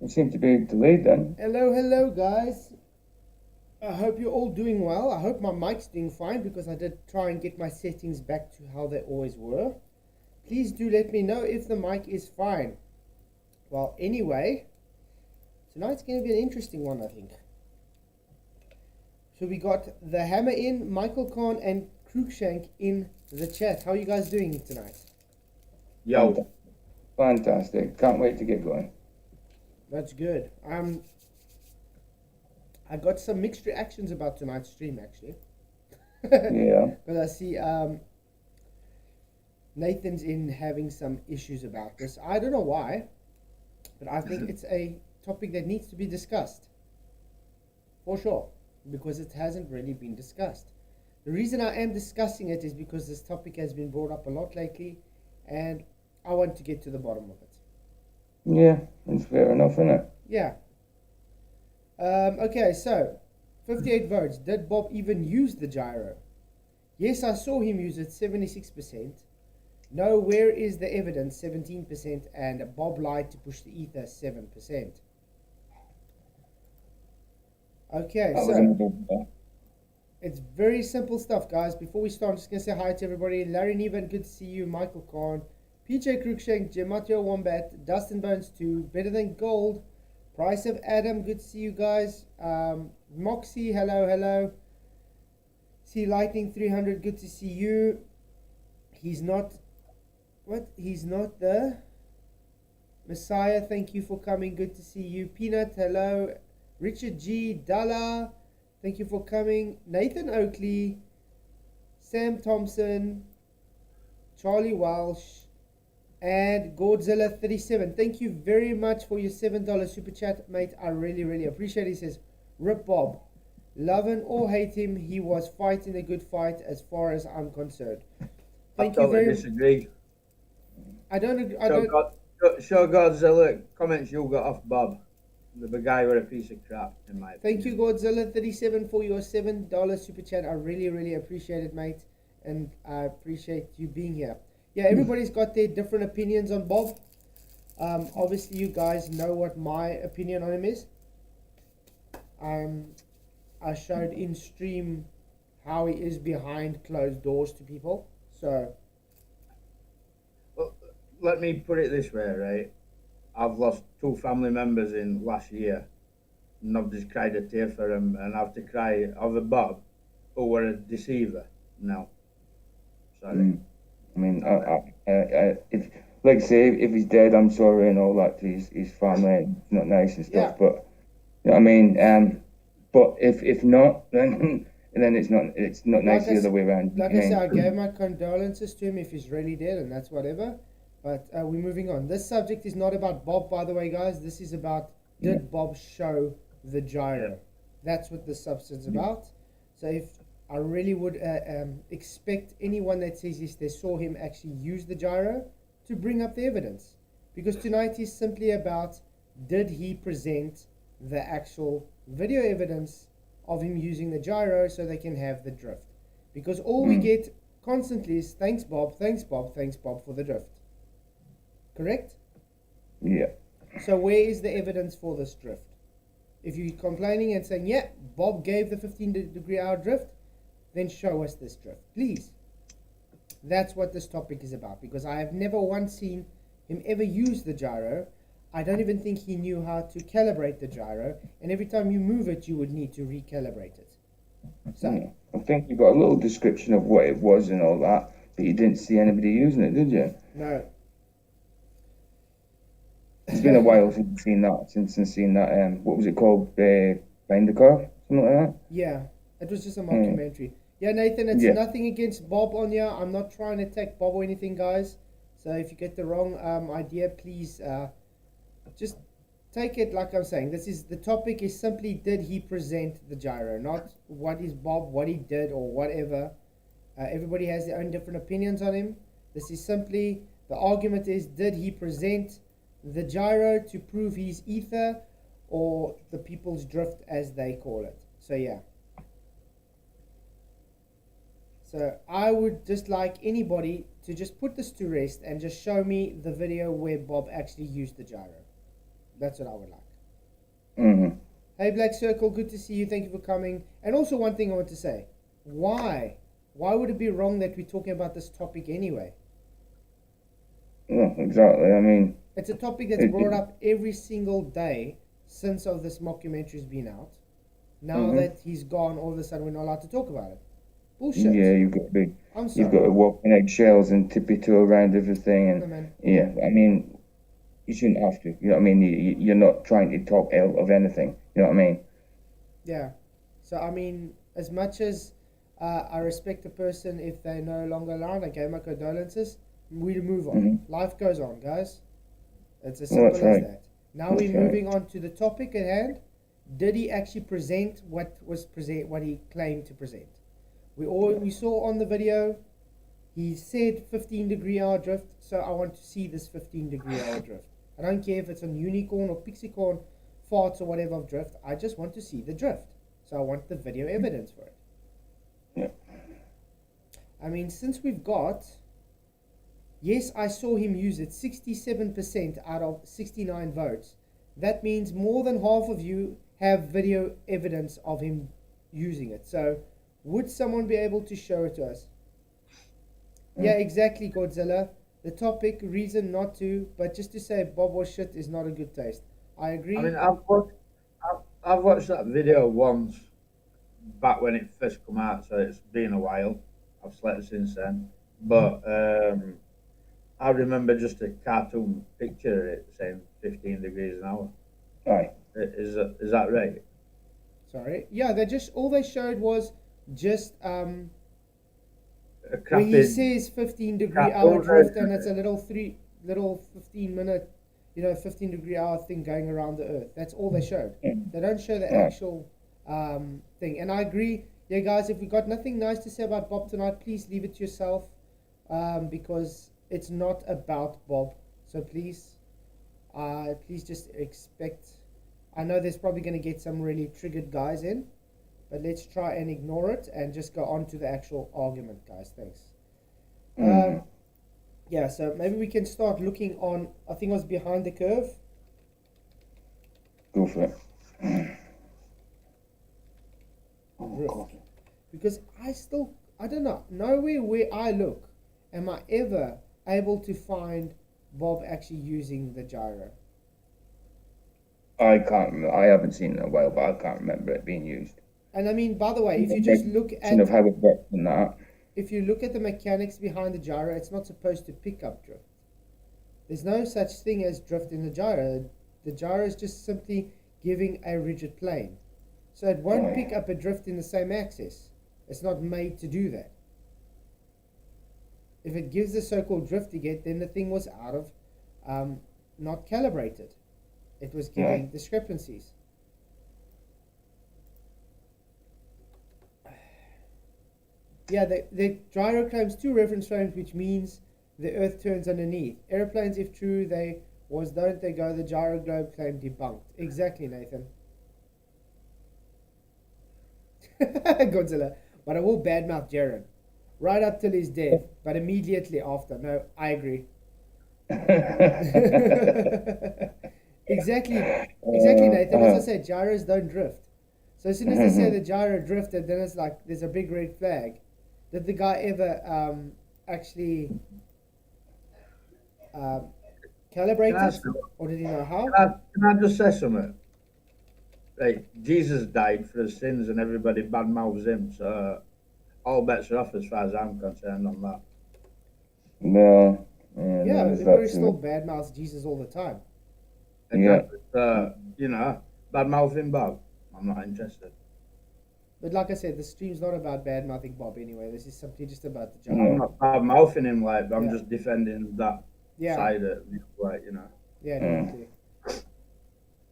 It seemed to be delayed then. Hello, guys. I hope you're all doing well. I hope my mic's doing fine because I did try and get my settings back to how they always were. Please do let me know if the mic is fine. Well, anyway, tonight's going to be an interesting one, I think. So we got the Hammer in, Michael Khan and Cruikshank in the chat. How are you guys doing tonight? Yo. Fantastic. Can't wait to get going. That's good. I got some mixed reactions about tonight's stream, actually. Yeah. Because I see Nathan's in having some issues about this. I don't know why, but I think it's a topic that needs to be discussed. For sure. Because it hasn't really been discussed. The reason I am discussing it is because this topic has been brought up a lot lately, and I want to get to the bottom of it. Yeah, that's fair enough, isn't it? Yeah. Okay, so 58 votes. Did Bob even use the gyro? Yes, I saw him use it, 76%. No, where is the evidence, 17%. And Bob lied to push the ether, 7%. Okay, so it's very simple stuff, guys. Before we start, I'm just going to say hi to everybody. Larry Neven, good to see you. Michael Khan, PJ Cruikshank, Gematio Wombat, Dustin Bones 2, Better Than Gold, Price of Adam, good to see you guys. Moxie, hello. See Lightning 300, good to see you. He's not the Messiah, thank you for coming, good to see you. Peanut, hello. Richard G, Dalla, thank you for coming. Nathan Oakley, Sam Thompson, Charlie Walsh, and Godzilla 37. Thank you very much for your $7 super chat, mate. I really appreciate it. He says, Rip Bob. Love him or hate him, he was fighting a good fight as far as I'm concerned. Thank you very much. Disagree. I don't agree. Show Godzilla comments you got off Bob. The guy with a piece of crap, in my opinion. Thank you, Godzilla 37, for your $7 super chat. I really appreciate it, mate. And I appreciate you being here. Yeah, everybody's got their different opinions on Bob. Obviously, you guys know what my opinion on him is. I showed in stream how he is behind closed doors to people. So, well, let me put it this way, right? I've lost 2 family members in last year, and I've just cried a tear for them, and I have to cry over Bob, who were a deceiver. No, sorry. I mean, if, like say, if he's dead, I'm sorry and all that to his family. It's not nice and stuff, but you know what I mean. But if not, then it's not nice the other way around. Like I said, I gave my condolences to him if he's really dead, and that's whatever. But we're moving on. This subject is not about Bob, by the way, guys. This is about, did Bob show the gyro? That's what the substance is about. So if I really would expect anyone that says yes, they saw him actually use the gyro to bring up the evidence. Because tonight is simply about, did he present the actual video evidence of him using the gyro so they can have the drift? Because all we get constantly is, thanks Bob for the drift. Correct? Yeah. So where is the evidence for this drift? If you're complaining and saying, yeah, Bob gave the 15-degree-hour drift, then show us this drift, please. That's what this topic is about, because I have never once seen him ever use the gyro. I don't even think he knew how to calibrate the gyro, and every time you move it, you would need to recalibrate it. So I think you got a little description of what it was and all that, but you didn't see anybody using it, did you? No. It's been a while since seen that. What was it called? Behind the car, something like that. Yeah, it was just a mockumentary. Yeah, Nathan, it's nothing against Bob on here. I'm not trying to attack Bob or anything, guys. So if you get the wrong idea, please just take it like I'm saying. The topic is simply, did he present the gyro? Not what is Bob, what he did, or whatever. Everybody has their own different opinions on him. This is simply, the argument is, did he present the gyro to prove his ether, or the people's drift as they call it? So yeah. So I would just like anybody to just put this to rest and just show me the video where Bob actually used the gyro. That's what I would like. Hey, Black Circle, good to see you. Thank you for coming. And also, one thing I want to say: why would it be wrong that we're talking about this topic anyway? Yeah, exactly. I mean, It's a topic that's brought up every single day since of this mockumentary's been out. Now that he's gone, all of a sudden we're not allowed to talk about it. Bullshit. yeah, I'm sorry. you've got to walk in eggshells and tippy toe around everything, No, and man. yeah, I mean, you shouldn't have to. You know what I mean? You're not trying to talk ill of anything. You know what I mean? Yeah. So, I mean, as much as I respect a person if they're no longer around, I gave my condolences, we move on. Life goes on, guys. It's as simple as that. Now we're moving on to the topic at hand. Did he actually present what he claimed to present? We saw on the video, he said 15-degree-hour drift, so I want to see this 15-degree-hour drift. I don't care if it's on unicorn or pixicorn farts or whatever of drift. I just want to see the drift. So I want the video evidence for it. Yeah. I mean, since we've got... Yes, I saw him use it 67% out of 69 votes. That means more than half of you have video evidence of him using it. So, would someone be able to show it to us? Yeah, exactly, Godzilla. The topic, reason not to, but just to say Bob was shit is not a good taste. I agree. I mean, I've watched that video once back when it first come out, so it's been a while. I've slept since then, but I remember just a cartoon picture of it saying 15 degrees an hour. Aye. Is that right? Sorry. Yeah, all they showed was just A where he says 15-degree-hour drift, and it's a little 15-minute, 15-degree-hour thing going around the Earth. That's all they showed. They don't show the actual thing. And I agree. Yeah, guys, if we got nothing nice to say about Bob tonight, please leave it to yourself, because it's not about Bob. So please just expect. I know there's probably going to get some really triggered guys in, but let's try and ignore it and just go on to the actual argument, guys. Thanks. Yeah, so maybe we can start looking on, I think it was behind the curve. Go for it. Drift. Because I don't know, nowhere where I look am I ever able to find Bob actually using the gyro. I can't remember. I haven't seen it in a while, but I can't remember it being used. And I mean, by the way, if you just look at of how it works and that. If you look at the mechanics behind the gyro, it's not supposed to pick up drift. There's no such thing as drift in the gyro. The gyro is just simply giving a rigid plane. So it won't pick up a drift in the same axis. It's not made to do that. If it gives the so-called drift again, then the thing was out of, not calibrated. It was giving discrepancies. Yeah, the gyro claims 2 reference frames, which means the Earth turns underneath. Airplanes, if true, don't they go? The gyro globe claim debunked. Exactly, Nathan. Godzilla. But I will badmouth Jaren. Right up till his death, but immediately after. No, I agree. Exactly, Nathan. As I said, gyros don't drift. So as soon as they say the gyro drifted, then it's like there's a big red flag. Did the guy ever actually calibrate it, or did he know how? Can I just say something? Right, Jesus died for his sins, and everybody badmouths him. So all bets are off as far as I'm concerned on that. No. Yeah, everybody still badmouths Jesus all the time. Exactly. Badmouth him, Bob. I'm not interested. But like I said, the stream's not about bad-mouthing Bob anyway. This is simply just about the gyro. I'm not bad-mouthing him, I'm just defending that side of it, Yeah, definitely.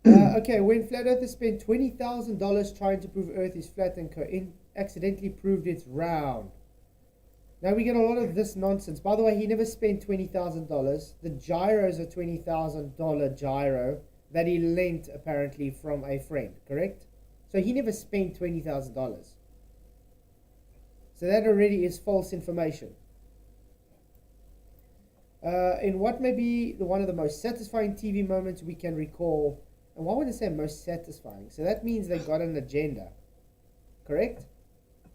Okay, when Flat Earthers spent $20,000 trying to prove Earth is flat and accidentally proved it's round. Now we get a lot of this nonsense. By the way, he never spent $20,000. The gyro is a $20,000 gyro that he lent apparently from a friend, correct? So he never spent $20,000. So that already is false information. In what may be one of the most satisfying TV moments we can recall, And why would I say most satisfying? So that means they got an agenda, correct?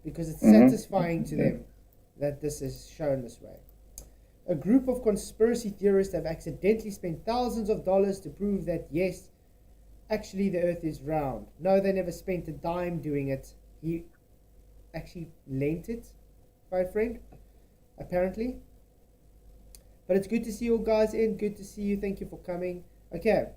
Because it's satisfying to them that this is shown this way. A group of conspiracy theorists have accidentally spent thousands of dollars to prove that, yes, actually the earth is round. No, they never spent a dime doing it. He actually lent it by a friend, apparently. But it's good to see you all guys in. Good to see you. Thank you for coming. Okay.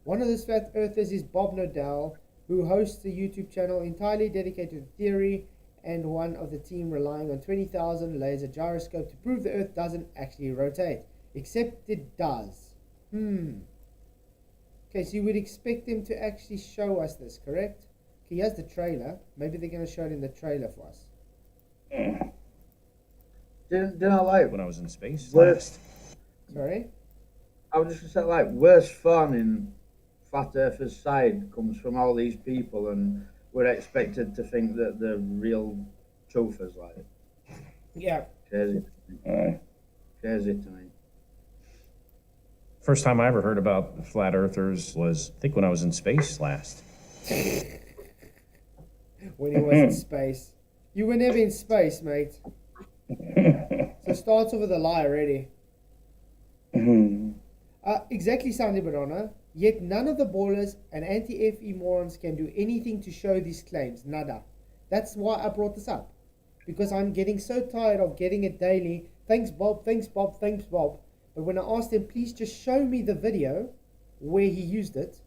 One of those flat earthers is Bob Nodell, who hosts a YouTube channel entirely dedicated to theory, and one of the team relying on 20,000 laser gyroscope to prove the earth doesn't actually rotate. Except it does. Okay, so you would expect them to actually show us this, correct? Okay, here's the trailer. Maybe they're going to show it in the trailer for us. Didn't I like when I was in space worst? Sorry? I was just gonna say, like, worst fun in Flat Earthers' side comes from all these people, and we're expected to think that the real truthers, like. Yeah. Crazy. Crazy to me. First time I ever heard about the flat earthers was, I think, when I was in space last. When he was in space. You were never in space, mate. So it starts off with a lie already. Exactly, Sandy Banana. Yet none of the ballers and anti-FE morons can do anything to show these claims. Nada. That's why I brought this up. Because I'm getting so tired of getting it daily. Thanks, Bob. Thanks, Bob. Thanks, Bob. But when I asked him, please just show me the video where he used it,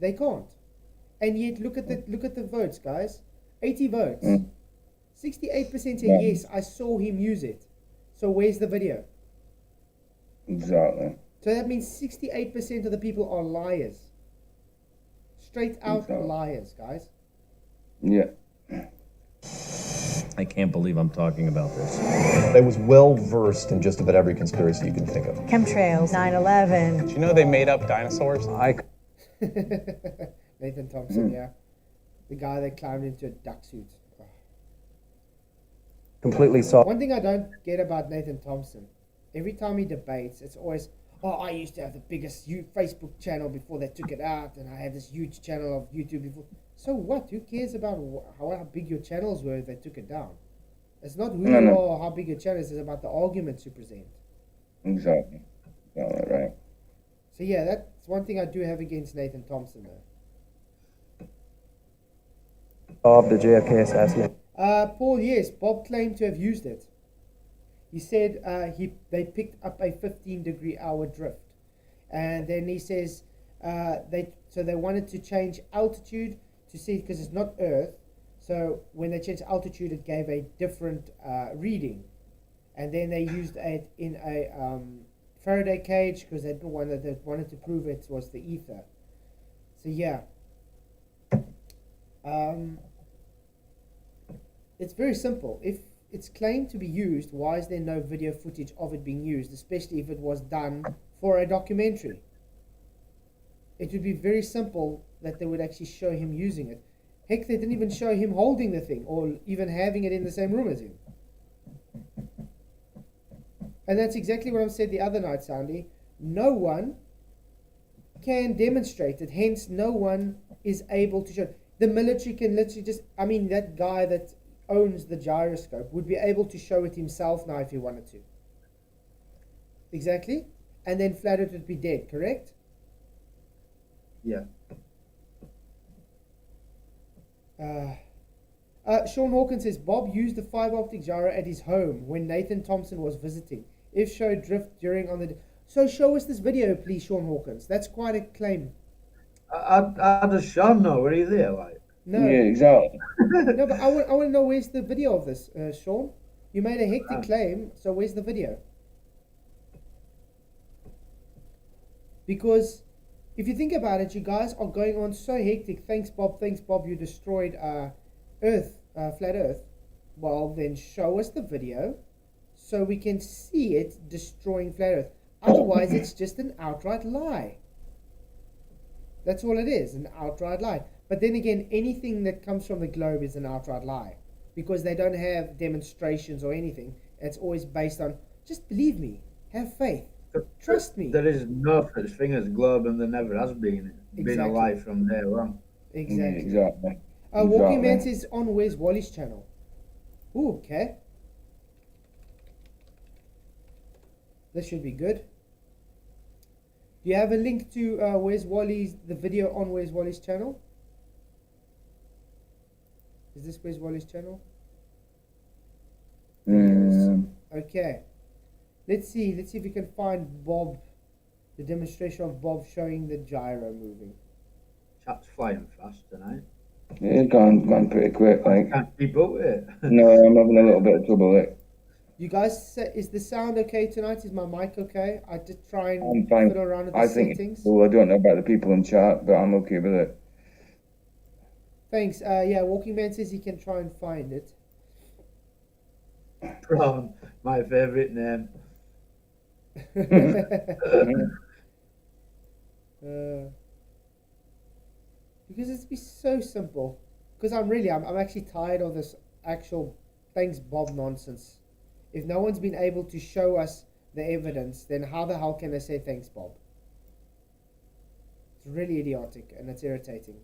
they can't. And yet, look at the votes, guys. 80 votes. 68% say yes, I saw him use it. So where's the video? Exactly. So that means 68% of the people are liars. Straight out liars, guys. Yeah. I can't believe I'm talking about this. I was well versed in just about every conspiracy you can think of. Chemtrails, 9/11. Did you know they made up dinosaurs? Nathan Thompson, yeah. The guy that climbed into a duck suit. Oh. Completely saw. One thing I don't get about Nathan Thompson, every time he debates, it's always, oh, I used to have the biggest Facebook channel before they took it out, and I had this huge channel of YouTube before. So what? Who cares about how big your channels were if they took it down? It's not who you are or how big your channel is, it's about the arguments you present. Exactly. Yeah, right. So yeah, that's one thing I do have against Nathan Thompson, though. Of the JFK assassination. Paul, yes, Bob claimed to have used it. He said they picked up a 15-degree-hour drift, and then he says they wanted to change altitude to see, because it's not Earth. So when they changed altitude, it gave a different reading, and then they used it in a Faraday cage because they wanted to prove it was the ether. So yeah. It's very simple. If it's claimed to be used, why is there no video footage of it being used, especially if it was done for a documentary? It would be very simple that they would actually show him using it. Heck, they didn't even show him holding the thing or even having it in the same room as him. And that's exactly what I said the other night, Sandy. No one can demonstrate it, hence no one is able to show it. The military can literally just, that guy that owns the gyroscope would be able to show it himself now if he wanted to. Exactly. And then Flat Earth would be dead, correct? Yeah. Sean Hawkins says, Bob used the fiber optic gyro at his home when Nathan Thompson was visiting. If showed drift during on the... So show us this video, please, Sean Hawkins. That's quite a claim. I does Sean know? Were he there, like? No. Yeah, exactly. No, but I want to know where's the video of this, Sean. You made a hectic claim, so where's the video? Because if you think about it, you guys are going on so hectic. Thanks, Bob. You destroyed Earth, Flat Earth. Well, then show us the video so we can see it destroying Flat Earth. Otherwise, it's just an outright lie. That's all it is, an outright lie. But then again, anything that comes from the globe is an outright lie, because they don't have demonstrations or anything. It's always based on, just believe me, have faith, Trust me. There is no such thing as globe, and there never has been. It's been a Exactly. lie from day one. Yeah, Exactly. exactly. Walking Man Exactly. says on Where's Wally's channel. Ooh, okay. This should be good. Do you have a link to Where's Wally's, the video on Where's Wally's channel? Is this Where's Wally's channel? Videos. Okay. Let's see if we can find Bob, the demonstration of Bob showing the gyro moving. Chat's flying fast tonight. It's gone pretty quick, I like. can't keep up with it. No, I'm having a little bit of trouble, like. You guys, is the sound okay tonight? Is my mic okay? I did try and I'm fine. fiddle around with the I think, settings. well, I don't know about the people in chat, but I'm okay with it. Thanks. Yeah, Walking Man says he can try and find it. Prawn, my favourite name. Because it's be so simple. Because I'm actually tired of this actual thanks Bob nonsense. If no one's been able to show us the evidence, then how the hell can they say thanks Bob? It's really idiotic and it's irritating.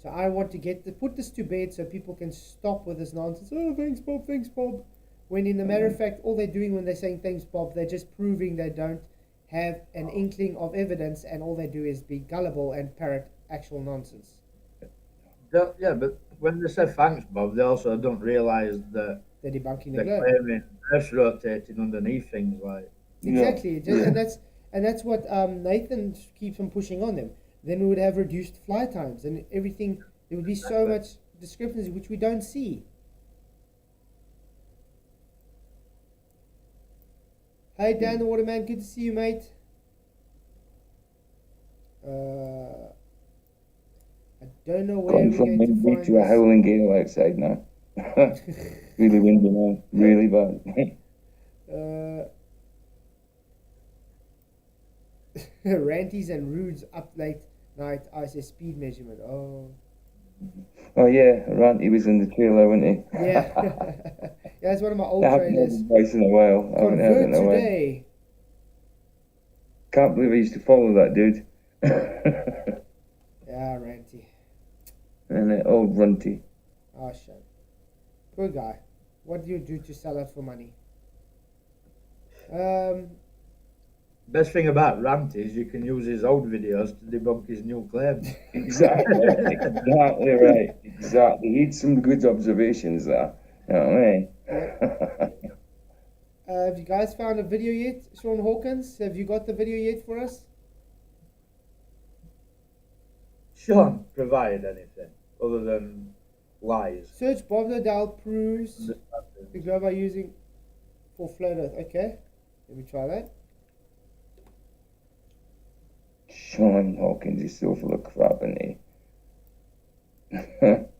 So I want to put this to bed so people can stop with this nonsense. Oh, thanks Bob, thanks Bob. When in the matter of fact, all they're doing when they're saying thanks Bob, they're just proving they don't have an inkling of evidence, and all they do is be gullible and parrot actual nonsense. Yeah, but when they say thanks, Bob, they also don't realise that They're debunking the they're globe. claiming Earth's rotating underneath things like. Exactly, Yeah. and that's what Nathan keeps on pushing on them. Then we would have reduced flight times and everything. There would be so much discrepancy which we don't see. Hey Dan the Waterman, good to see you, mate. I don't know where Gone we're from going to windy find to a this. howling gale outside now. Really windy now. Really bad. Ranties and Rudes up late night ISS speed measurement. Oh. Oh yeah, Ranty was in the trailer, wasn't he? Yeah. Yeah, it's one of my old I haven't heard trailers. his voice in a while. I haven't heard it Convert in a while. today. Can't believe I used to follow that dude. Yeah, Ranty. And old Runty. Oh, shit. Good guy. What do you do to sell out for money? Best thing about Rant is you can use his old videos to debunk his new claims. Exactly. Exactly right. Exactly. He had some good observations there. You know what I mean? Have you guys found a video yet? Sean Hawkins, have you got the video yet for us? Sean, provide anything other than lies. Search Bob Nadal proves the globe are using for flat earth. Okay, let me try that. Sean Hawkins is so full of crap, isn't he?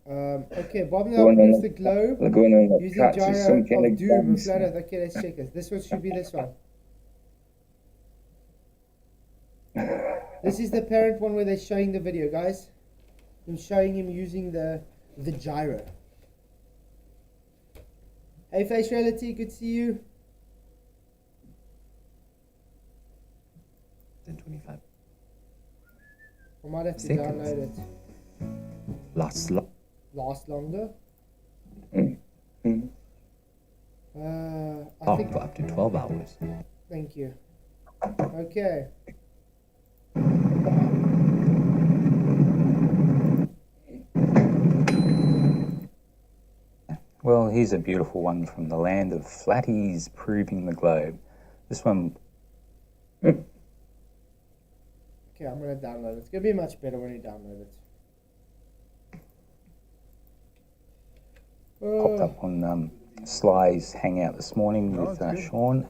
Okay, Bob Nadal proves the globe They're going on like using cats or gyro some kind of of doom and dance. flat earth. Okay, let's check this. This one should be this one. This is the parent one where they're showing the video, guys. I'm showing him using the gyro. Hey, Face Reality, good to see you. 10:25. I might have to Seconds. download it. Last Last longer. Mm. I think. for up to 12 hours. Thank you. Okay. Well, here's a beautiful one from the land of flatties proving the globe. This one, Okay, I'm gonna download it. It's gonna be much better when you download it. popped up on Sly's Hangout this morning with Sean.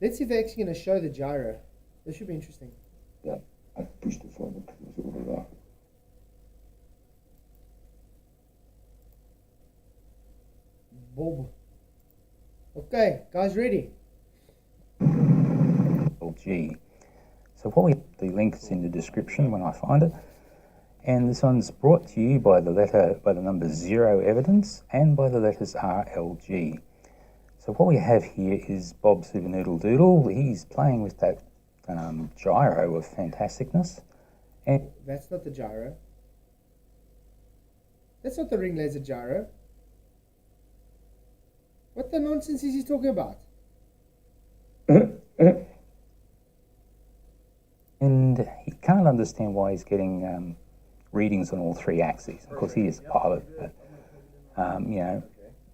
Let's see if they're actually gonna show the gyro. This should be interesting. Yeah, I pushed it forward because it was over there. Bob. Okay, guys, ready? LG. So what we the link is in the description when I find it. And this one's brought to you by the number 0 evidence and by the letters RLG. So what we have here is Bob Super Noodle Doodle. He's playing with that gyro of fantasticness. And That's not the gyro. That's not the ring laser gyro. What the nonsense is he talking about? And he can't understand why he's getting readings on all 3 axes. Of course, he is a pilot, but you know,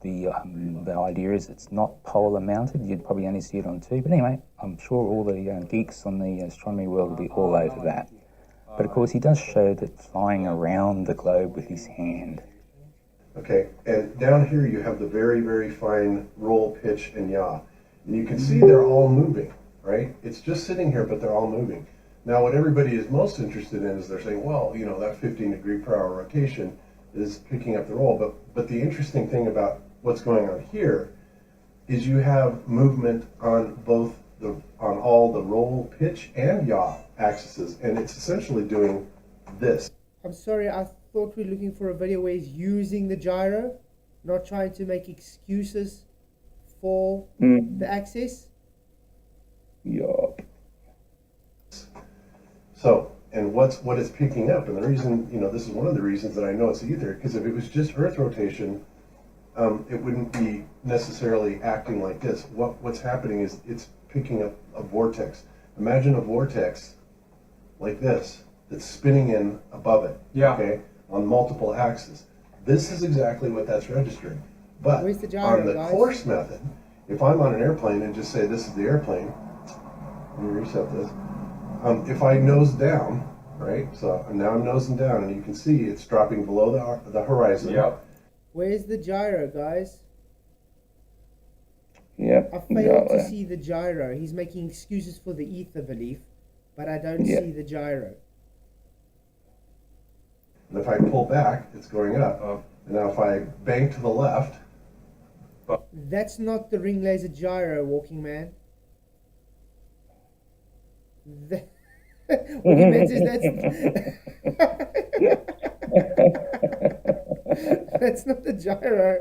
the idea is it's not polar mounted. You'd probably only see it on 2. But anyway, I'm sure all the geeks on the astronomy world will be all over that. But of course, he does show that flying around the globe with his hand. Okay, and down here you have the very, very fine roll, pitch, and yaw. And you can see they're all moving, right? It's just sitting here, but they're all moving. Now, what everybody is most interested in is they're saying, well, you know, that 15-degree-per-hour rotation is picking up the roll. But the interesting thing about what's going on here is you have movement on on all the roll, pitch, and yaw axes, and it's essentially doing this. I'm sorry, I thought we were looking for a video where he's using the gyro, not trying to make excuses for the axis. Yup. So, and what it's picking up, and the reason, you know, this is one of the reasons that I know it's ether, because if it was just Earth rotation, it wouldn't be necessarily acting like this. What's happening is it's picking up a vortex. Imagine a vortex like this that's spinning in above it. Yeah. Okay, on multiple axes. This is exactly what that's registering. But Where's the gyro, on the guys? course method, if I'm on an airplane and just say this is the airplane, let me reset this. If I nose down, right? So now I'm nosing down, and you can see it's dropping below the horizon. Yep. Where's the gyro, guys? Yep. I failed to exactly. see the gyro. He's making excuses for the ether belief, but I don't Yeah. see the gyro. And if I pull back, it's going up. And now if I bang to the left, That's not the ring laser gyro, Walking Man. Walking Man says that's not the gyro.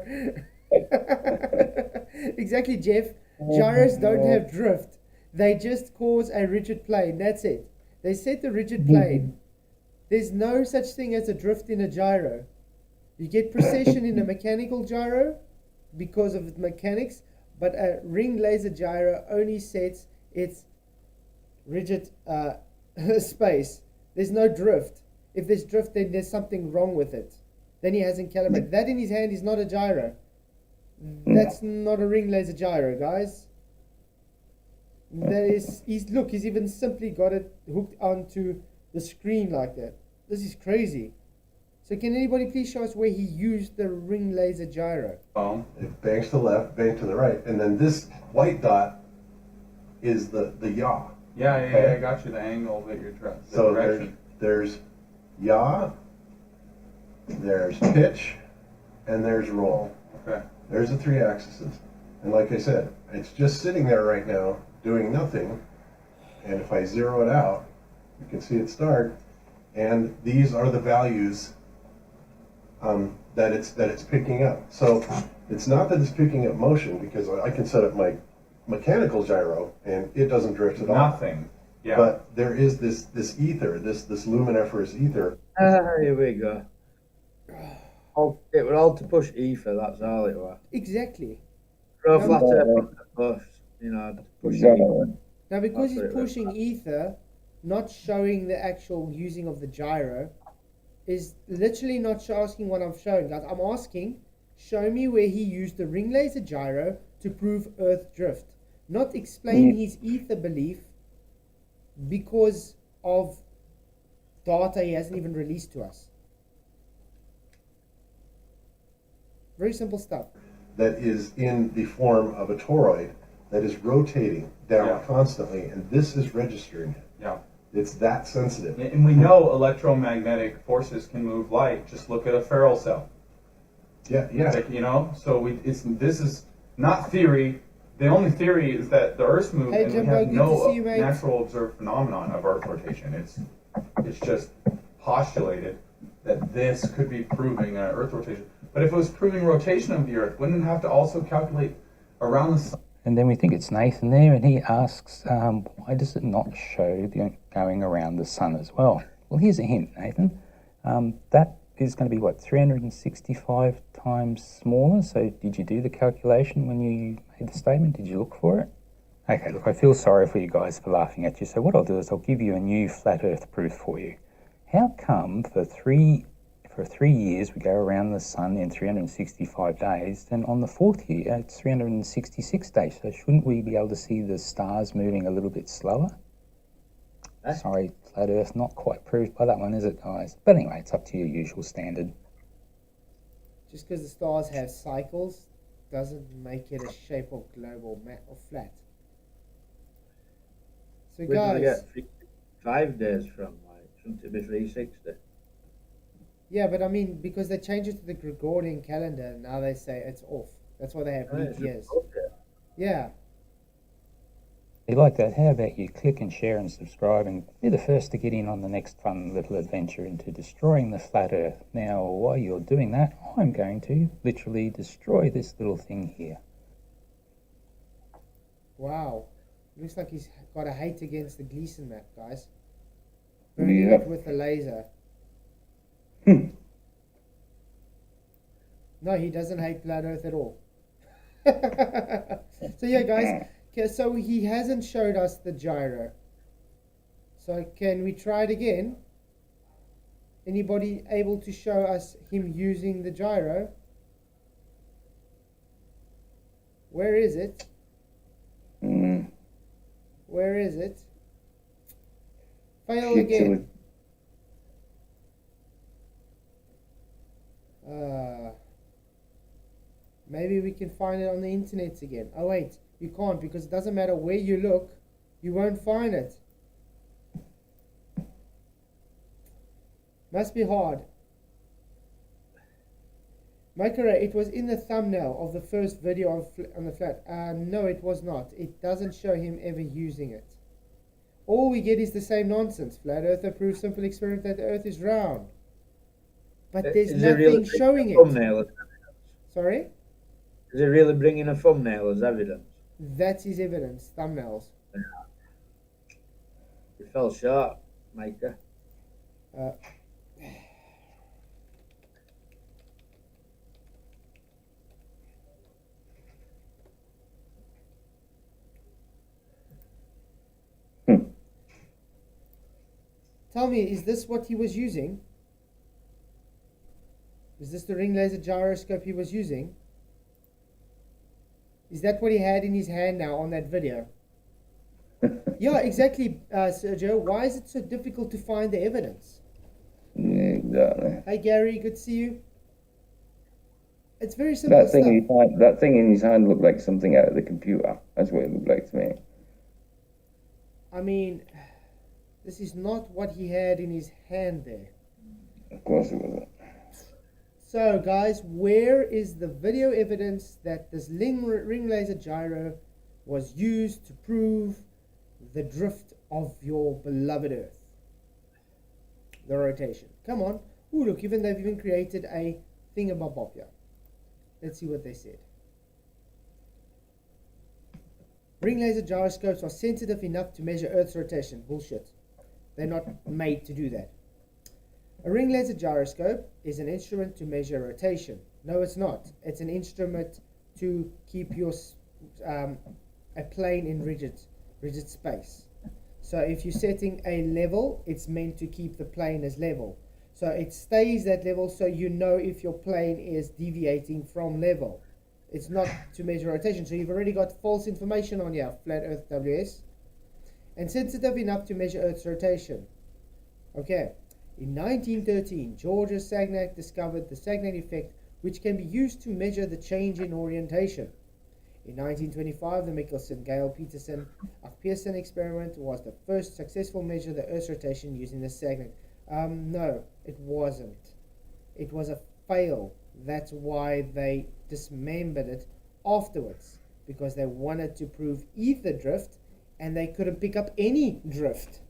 Exactly, Jeff. Gyros don't have drift. They just cause a rigid plane. That's it. They set the rigid plane. There's no such thing as a drift in a gyro. You get precession in a mechanical gyro because of its mechanics, but a ring laser gyro only sets its rigid space. There's no drift. If there's drift, then there's something wrong with it. Then he hasn't calibrated. That in his hand is not a gyro. That's not a ring laser gyro, guys. That is, he's even simply got it hooked onto the screen like that. This is crazy. So can anybody please show us where he used the ring laser gyro? it bangs to the left, bang to the right, and then this white dot is the yaw. Yeah, I got you the angle that you're trying. The So direction. there's yaw, there's pitch, and there's roll. Okay. There's the 3 axes. And like I said, it's just sitting there right now doing nothing. And if I zero it out, you can see it start. And these are the values that it's picking up. So it's not that it's picking up motion, because I can set up my mechanical gyro and it doesn't drift at all. Nothing. Yeah. But there is this ether, this luminiferous ether. Here we go. It were all to push ether, that's all it was. Exactly. Throw flat earth push, you know, to push ether. Exactly. Now, because he's That's what it pushing ether, not showing the actual using of the gyro, is literally not asking what I'm showing. Like, I'm asking, show me where he used the ring laser gyro to prove Earth drift. Not explain his ether belief because of data he hasn't even released to us. Very simple stuff. That is in the form of a toroid that is rotating down Yeah. constantly, and this is registering it. Yeah. It's that sensitive. And we know electromagnetic forces can move light. Just look at a Ferrel cell. Yeah. Like, you know, so this is not theory. The only theory is that the Earth's moving, Hey, and Jimbo, we have good to no see you, mate. natural observed phenomenon of Earth rotation. It's just postulated. that this could be proving Earth rotation. But if it was proving rotation of the Earth, wouldn't it have to also calculate around the sun? And then we think it's Nathan there, and he asks, why does it not show the going around the sun as well? Well, here's a hint, Nathan. That is going to be, what, 365 times smaller? So did you do the calculation when you made the statement? Did you look for it? Okay, look, I feel sorry for you guys for laughing at you. So what I'll do is I'll give you a new flat Earth proof for you. How come for 3 years we go around the sun in 365 days, then on the 4th year it's 366 days? So shouldn't we be able to see the stars moving a little bit slower? Sorry, flat Earth, not quite proved by that one, is it, guys? But anyway, it's up to your usual standard. Just because the stars have cycles doesn't make it a shape of globe or flat. So Where guys, do they get 5 days from? Like, shouldn't it be 360? yeah, but I mean, because they changed it to the Gregorian calendar, and now they say it's off. That's why they have leap years. Yeah. If you like that, how about you click and share and subscribe and be the first to get in on the next fun little adventure into destroying the flat Earth. Now, while you're doing that, I'm going to literally destroy this little thing here. Wow. Looks like he's got a hate against the Gleason map, guys. Burning it with the laser. No, he doesn't hate flat Earth at all. So yeah, guys. Okay, so he hasn't showed us the gyro. So can we try it again? Anybody able to show us him using the gyro? Where is it? Where is it? Fail again. Maybe we can find it on the internet again. Oh wait, you can't, because it doesn't matter where you look, you won't find it. Must be hard. Makara, it was in the thumbnail of the first video on the flat. No, it was not. It doesn't show him ever using it. All we get is the same nonsense. Flat Earther proves simple experiment that the Earth is round. But there's nothing showing it. Thumbnail. Sorry? Is it really bringing a thumbnail as evidence? That's his evidence. Thumbnails. You fell short, Micah. Tell me, is this what he was using? Is this the ring laser gyroscope he was using? Is that what he had in his hand now on that video? Yeah, exactly, Sergio. Why is it so difficult to find the evidence? Yeah, exactly. Hey, Gary, good to see you. It's very simple That thing in his hand looked like something out of the computer. That's what it looked like to me. I mean, this is not what he had in his hand there. Of course it wasn't. So, guys, where is the video evidence that this ring laser gyro was used to prove the drift of your beloved Earth? The rotation. Come on. Ooh, look, they've even created a thingamabob here. Let's see what they said. Ring laser gyroscopes are sensitive enough to measure Earth's rotation. Bullshit. They're not made to do that. A ring laser gyroscope is an instrument to measure rotation. No, it's not. It's an instrument to keep your a plane in rigid space. So if you're setting a level, it's meant to keep the plane as level. So it stays that level so you know if your plane is deviating from level. It's not to measure rotation. So you've already got false information on your Flat Earth WS. And sensitive enough to measure Earth's rotation. Okay. In 1913, Georges Sagnac discovered the Sagnac effect, which can be used to measure the change in orientation. In 1925, the Michelson-Gale-Peterson experiment was the first successful measure of the Earth's rotation using the Sagnac. No, it wasn't. It was a fail. That's why they dismembered it afterwards, because they wanted to prove ether drift, and they couldn't pick up any drift.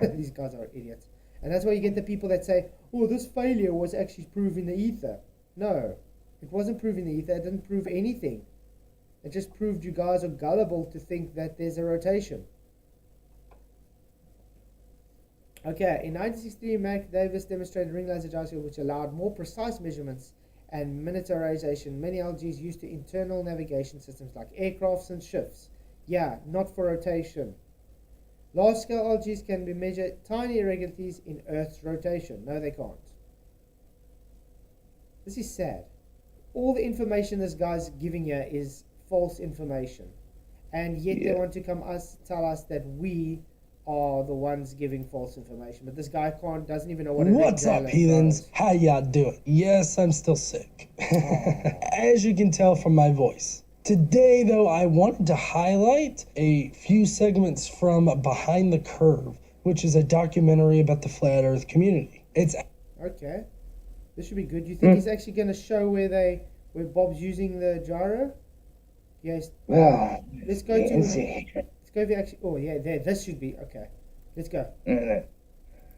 These guys are idiots. And that's why you get the people that say, oh, this failure was actually proving the ether. No, it wasn't proving the ether. It didn't prove anything. It just proved you guys are gullible to think that there's a rotation. Okay, in 1963, Mac Davis demonstrated ring laser gyroscope which allowed more precise measurements and miniaturization. Many LGs used to internal navigation systems like aircrafts and ships. Yeah, not for rotation. Large-scale LGs can be measured tiny irregularities in Earth's rotation. No, they can't. This is sad. All the information this guy's giving here is false information. And yet they want to tell us that we are the ones giving false information. But this guy doesn't even know what it is. What's up, heathens? How y'all doing? Yes, I'm still sick. As you can tell from my voice. Today, though, I wanted to highlight a few segments from Behind the Curve, which is a documentary about the Flat Earth community. It's okay. This should be good. You think he's actually going to show where Bob's using the gyro? Yes. Well, let's go to. Let's go to actually. Oh yeah, there. This should be okay. Let's go.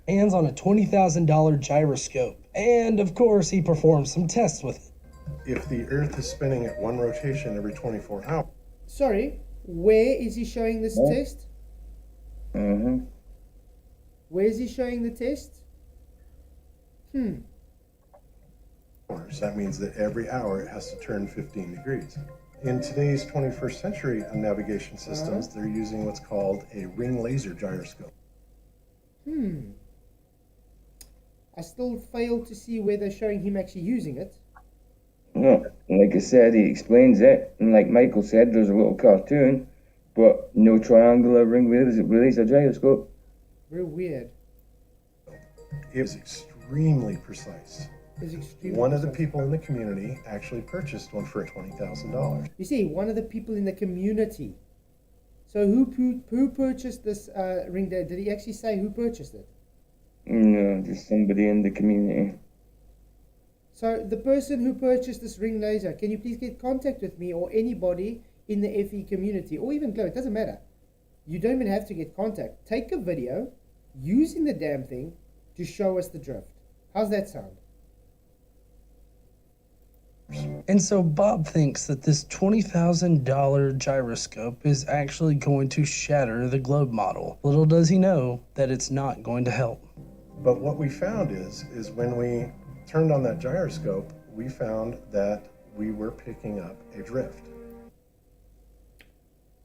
Hands on a $20,000 gyroscope, and of course, he performed some tests with it. If the Earth is spinning at one rotation every 24 hours. Sorry, where is he showing this test? Where is he showing the test? That means that every hour it has to turn 15 degrees. In today's 21st century navigation systems, they're using what's called a ring laser gyroscope. I still fail to see where they're showing him actually using it. No, like I said, he explains it, and like Michael said, there's a little cartoon, but no triangular ring laser gyroscope. Real weird. It was extremely precise. One of the people in the community actually purchased one for $20,000. You see, one of the people in the community. So who purchased this ring there? Did he actually say who purchased it? No, just somebody in the community. So the person who purchased this ring laser, can you please get contact with me or anybody in the FE community, or even Glow, it doesn't matter. You don't even have to get contact. Take a video using the damn thing to show us the drift. How's that sound? And so Bob thinks that this $20,000 gyroscope is actually going to shatter the globe model. Little does he know that it's not going to help. But what we found is when we turned on that gyroscope, we found that we were picking up a drift.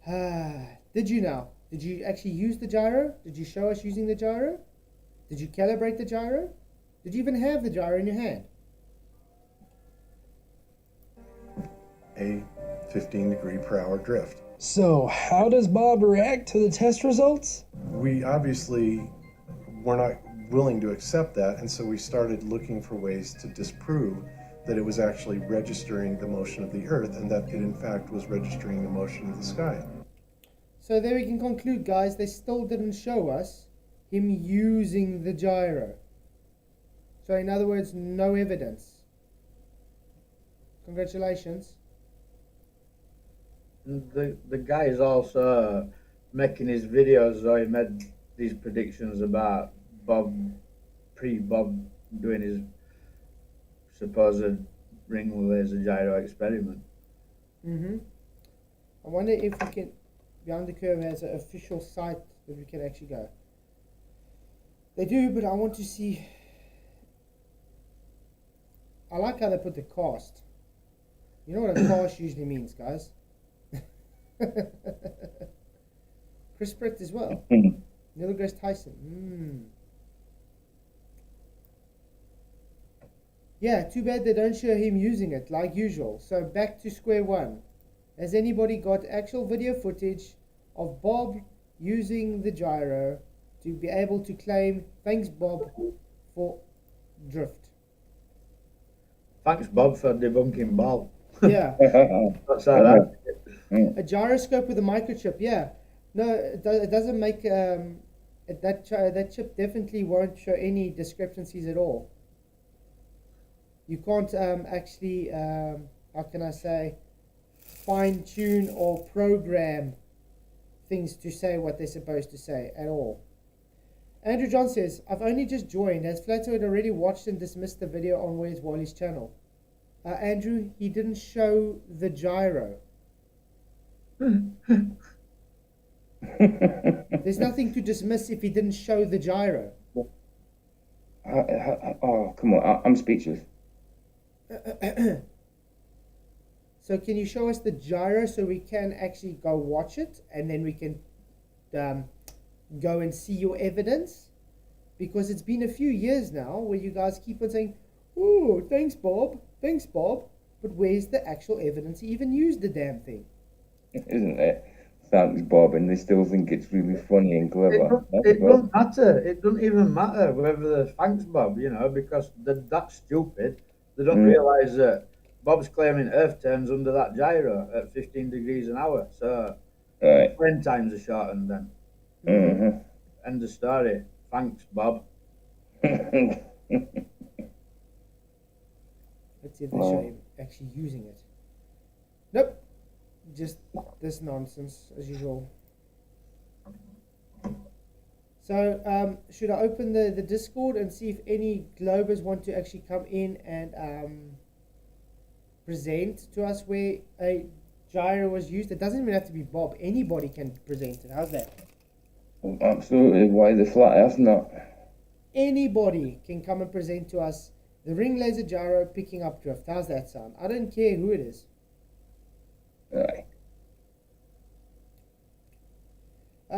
Did you now? Did you actually use the gyro? Did you show us using the gyro? Did you calibrate the gyro? Did you even have the gyro in your hand? A 15 degree per hour drift. So how does Bob react to the test results? We obviously were not willing to accept that, and so we started looking for ways to disprove that it was actually registering the motion of the Earth, and that it in fact was registering the motion of the sky. So there we can conclude, guys, they still didn't show us him using the gyro. So in other words, no evidence. Congratulations. The guy is also making his videos, so he made these predictions about pre-Bob doing his supposed ring laser gyro experiment. I wonder if we can, Behind the Curve has an official site that we can actually go. They do, but I want to see. I like how they put the cast. You know what a cast usually means, guys? Chris Pratt as well. Neil deGrasse Tyson. Yeah, too bad they don't show him using it like usual. So back to square one. Has anybody got actual video footage of Bob using the gyro to be able to claim thanks Bob for drift? Thanks Bob for debunking Bob. Yeah. That's all right. A gyroscope with a microchip, yeah. No, it doesn't make that chip definitely won't show any discrepancies at all. You can't actually how can I say, fine tune or program things to say what they're supposed to say at all. Andrew John says, I've only just joined. Has Flatoid already watched and dismissed the video on Where's Wally's channel? Andrew, he didn't show the gyro. There's nothing to dismiss if he didn't show the gyro. Oh, come on. I'm speechless. So can you show us the gyro so we can actually go watch it and then we can go and see your evidence? Because it's been a few years now where you guys keep on saying, oh, thanks, Bob. Thanks, Bob. But where's the actual evidence he even used the damn thing? Isn't it? Thanks, Bob, and they still think it's really funny and clever. It don't matter. It doesn't even matter whether the thanks Bob, you know, because they're that stupid. They don't realise that Bob's claiming Earth turns under that gyro at 15 degrees an hour. So, when times are shortened then. End of story. Thanks, Bob. Let's see if they show him actually using it. Nope. Just this nonsense as usual. So should I open the Discord and see if any Globers want to actually come in and present to us where a gyro was used? It doesn't even have to be Bob. Anybody can present it. How's that? Absolutely. Why the flat earth not? Anybody can come and present to us the ring laser gyro picking up drift. How's that sound? I don't care who it is. Aye.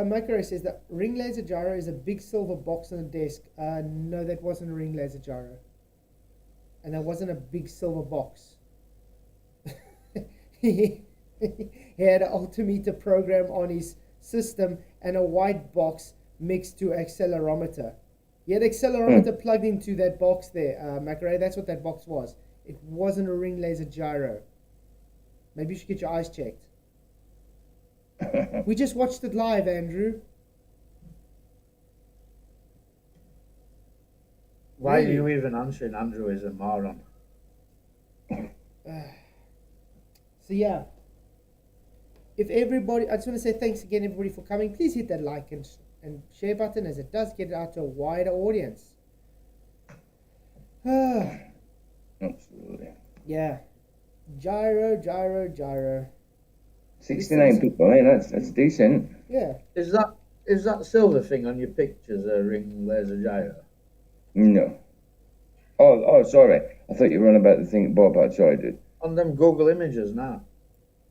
Micro says that ring laser gyro is a big silver box on a desk. No, that wasn't a ring laser gyro. And that wasn't a big silver box. He had an altimeter program on his system and a white box mixed to accelerometer. He had accelerometer plugged into that box there, Macro. That's what that box was. It wasn't a ring laser gyro. Maybe you should get your eyes checked. We just watched it live, Andrew. Why Really? are you even answering? Andrew is a moron. So yeah, if everybody, I just want to say thanks again everybody for coming. Please hit that like and share button, as it does get it out to a wider audience. Absolutely. Yeah, gyro. 69 people, eh? That's decent. Yeah. Is that silver thing on your pictures a ring laser gyro? No. Oh, sorry. I thought you were on about the thing Bob had. Sorry, dude. On them Google images now.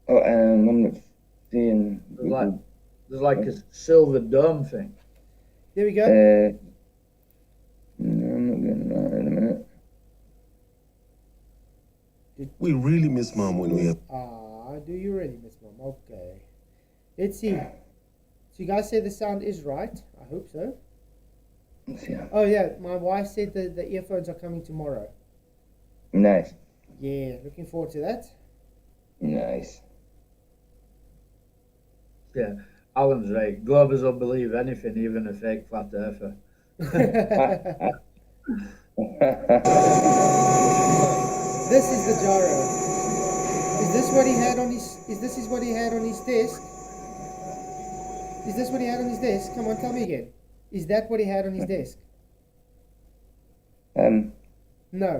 Oh, I'm not seeing. There's like a silver dome thing. There we go. No, I'm not getting that in a minute. We really miss Mom when we have. Do you really, Miss Mom? Okay. Let's see. So you guys say the sound is right. I hope so. Yeah. Oh yeah, my wife said the earphones are coming tomorrow. Nice. Yeah, looking forward to that. Nice. Yeah, Alan's right. Globers will believe anything, even a fake flat earther. This is the gyro. Is this what he had on his? Is this what he had on his desk? Is this what he had on his desk? Come on, tell me again. Is that what he had on his desk? No.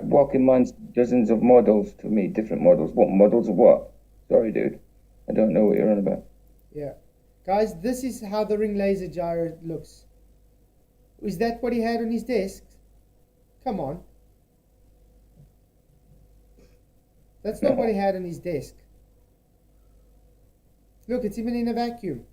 Walking Man's dozens of models to me, different models. What models of what? Sorry, dude. I don't know what you're on about. Yeah. Guys, this is how the ring laser gyro looks. Is that what he had on his desk? Come on. That's not what he had on his desk. Look, it's even in a vacuum.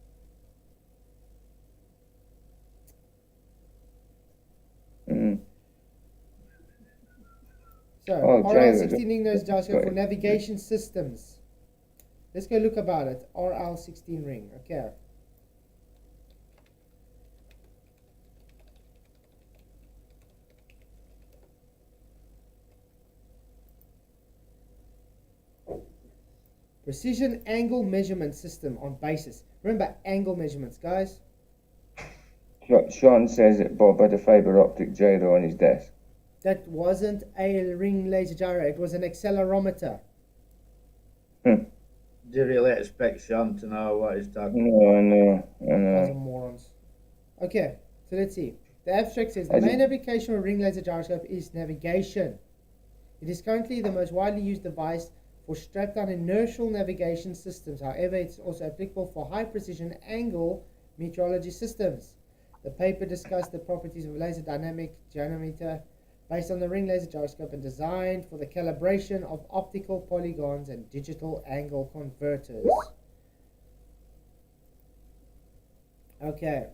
So, RL16 ring laser gyro for navigation systems. Let's go look about it. RL16 ring. Okay. Precision angle measurement system on basis. Remember angle measurements, guys. Sean says that Bob had a fiber optic gyro on his desk. That wasn't a ring laser gyro. It was an accelerometer. Do you really expect Sean to know what he's talking about? No, I know. Guys are morons. Okay, so let's see. The abstract says the main application of a ring laser gyroscope is navigation. It is currently the most widely used device for strapped-on inertial navigation systems. However, it's also applicable for high-precision angle metrology systems. The paper discussed the properties of a laser dynamic gyrometer based on the ring laser gyroscope and designed for the calibration of optical polygons and digital angle converters. Okay,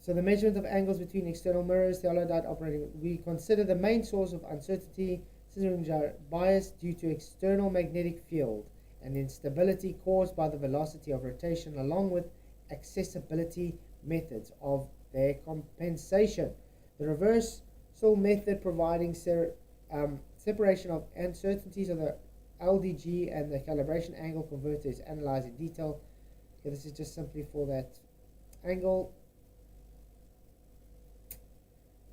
so the measurement of angles between external mirrors, the holodide operating, we consider the main source of uncertainty, scissor gyro bias due to external magnetic field and instability caused by the velocity of rotation, along with accessibility methods of their compensation. The reversal method providing separation of uncertainties of the LDG and the calibration angle converter is analyzed in detail. Okay, this is just simply for that angle.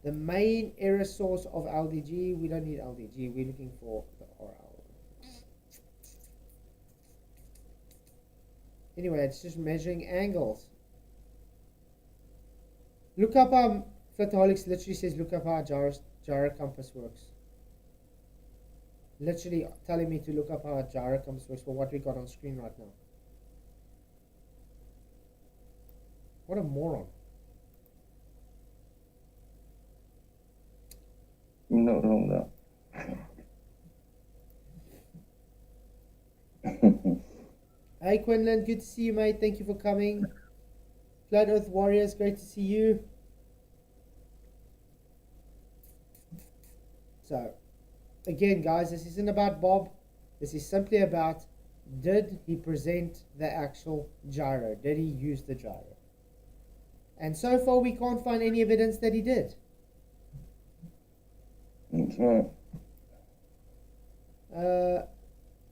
The main error source of LDG, we don't need LDG, we're looking for the RL. Anyway, it's just measuring angles. Look up, Flutaholics literally says look up how gyro compass works. Literally telling me to look up how a gyro compass works for what we got on screen right now. What a moron. You're not wrong though. Hey Quinlan, good to see you, mate. Thank you for coming. Flat Earth Warriors, great to see you. So, again, guys, this isn't about Bob. This is simply about, did he present the actual gyro? Did he use the gyro? And so far, we can't find any evidence that he did. That's right. Where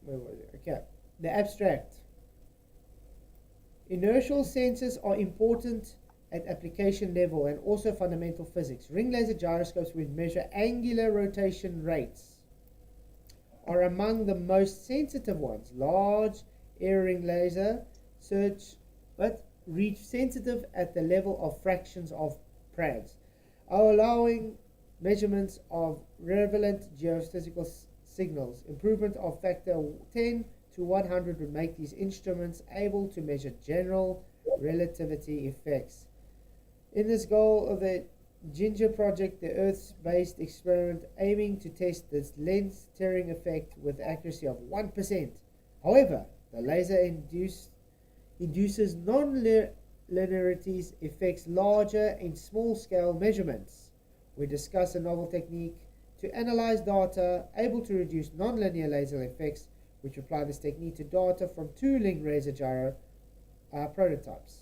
was it? Okay. The abstract. Inertial sensors are important at application level and also fundamental physics. Ring laser gyroscopes, which measure angular rotation rates, are among the most sensitive ones. Large air ring laser but reach sensitive at the level of fractions of prags, allowing measurements of relevant geophysical signals. Improvement of factor 10 to 100 would make these instruments able to measure general relativity effects. In this goal of the Ginger project, the Earth-based experiment aiming to test this lens tearing effect with accuracy of 1%. However, the laser induces non-linearities effects larger in small-scale measurements. We discuss a novel technique to analyze data able to reduce non-linear laser effects, which apply this technique to data from two ring laser gyro prototypes.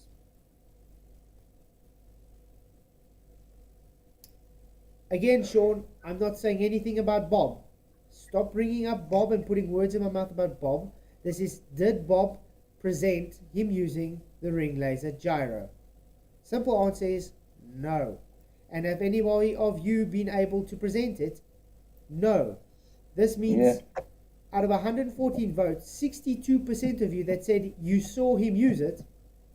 Again, Sean, I'm not saying anything about Bob. Stop bringing up Bob and putting words in my mouth about Bob. This is, did Bob present him using the ring laser gyro? Simple answer is no. And have anybody of you been able to present it? No. This means out of 114 votes, 62% of you that said you saw him use it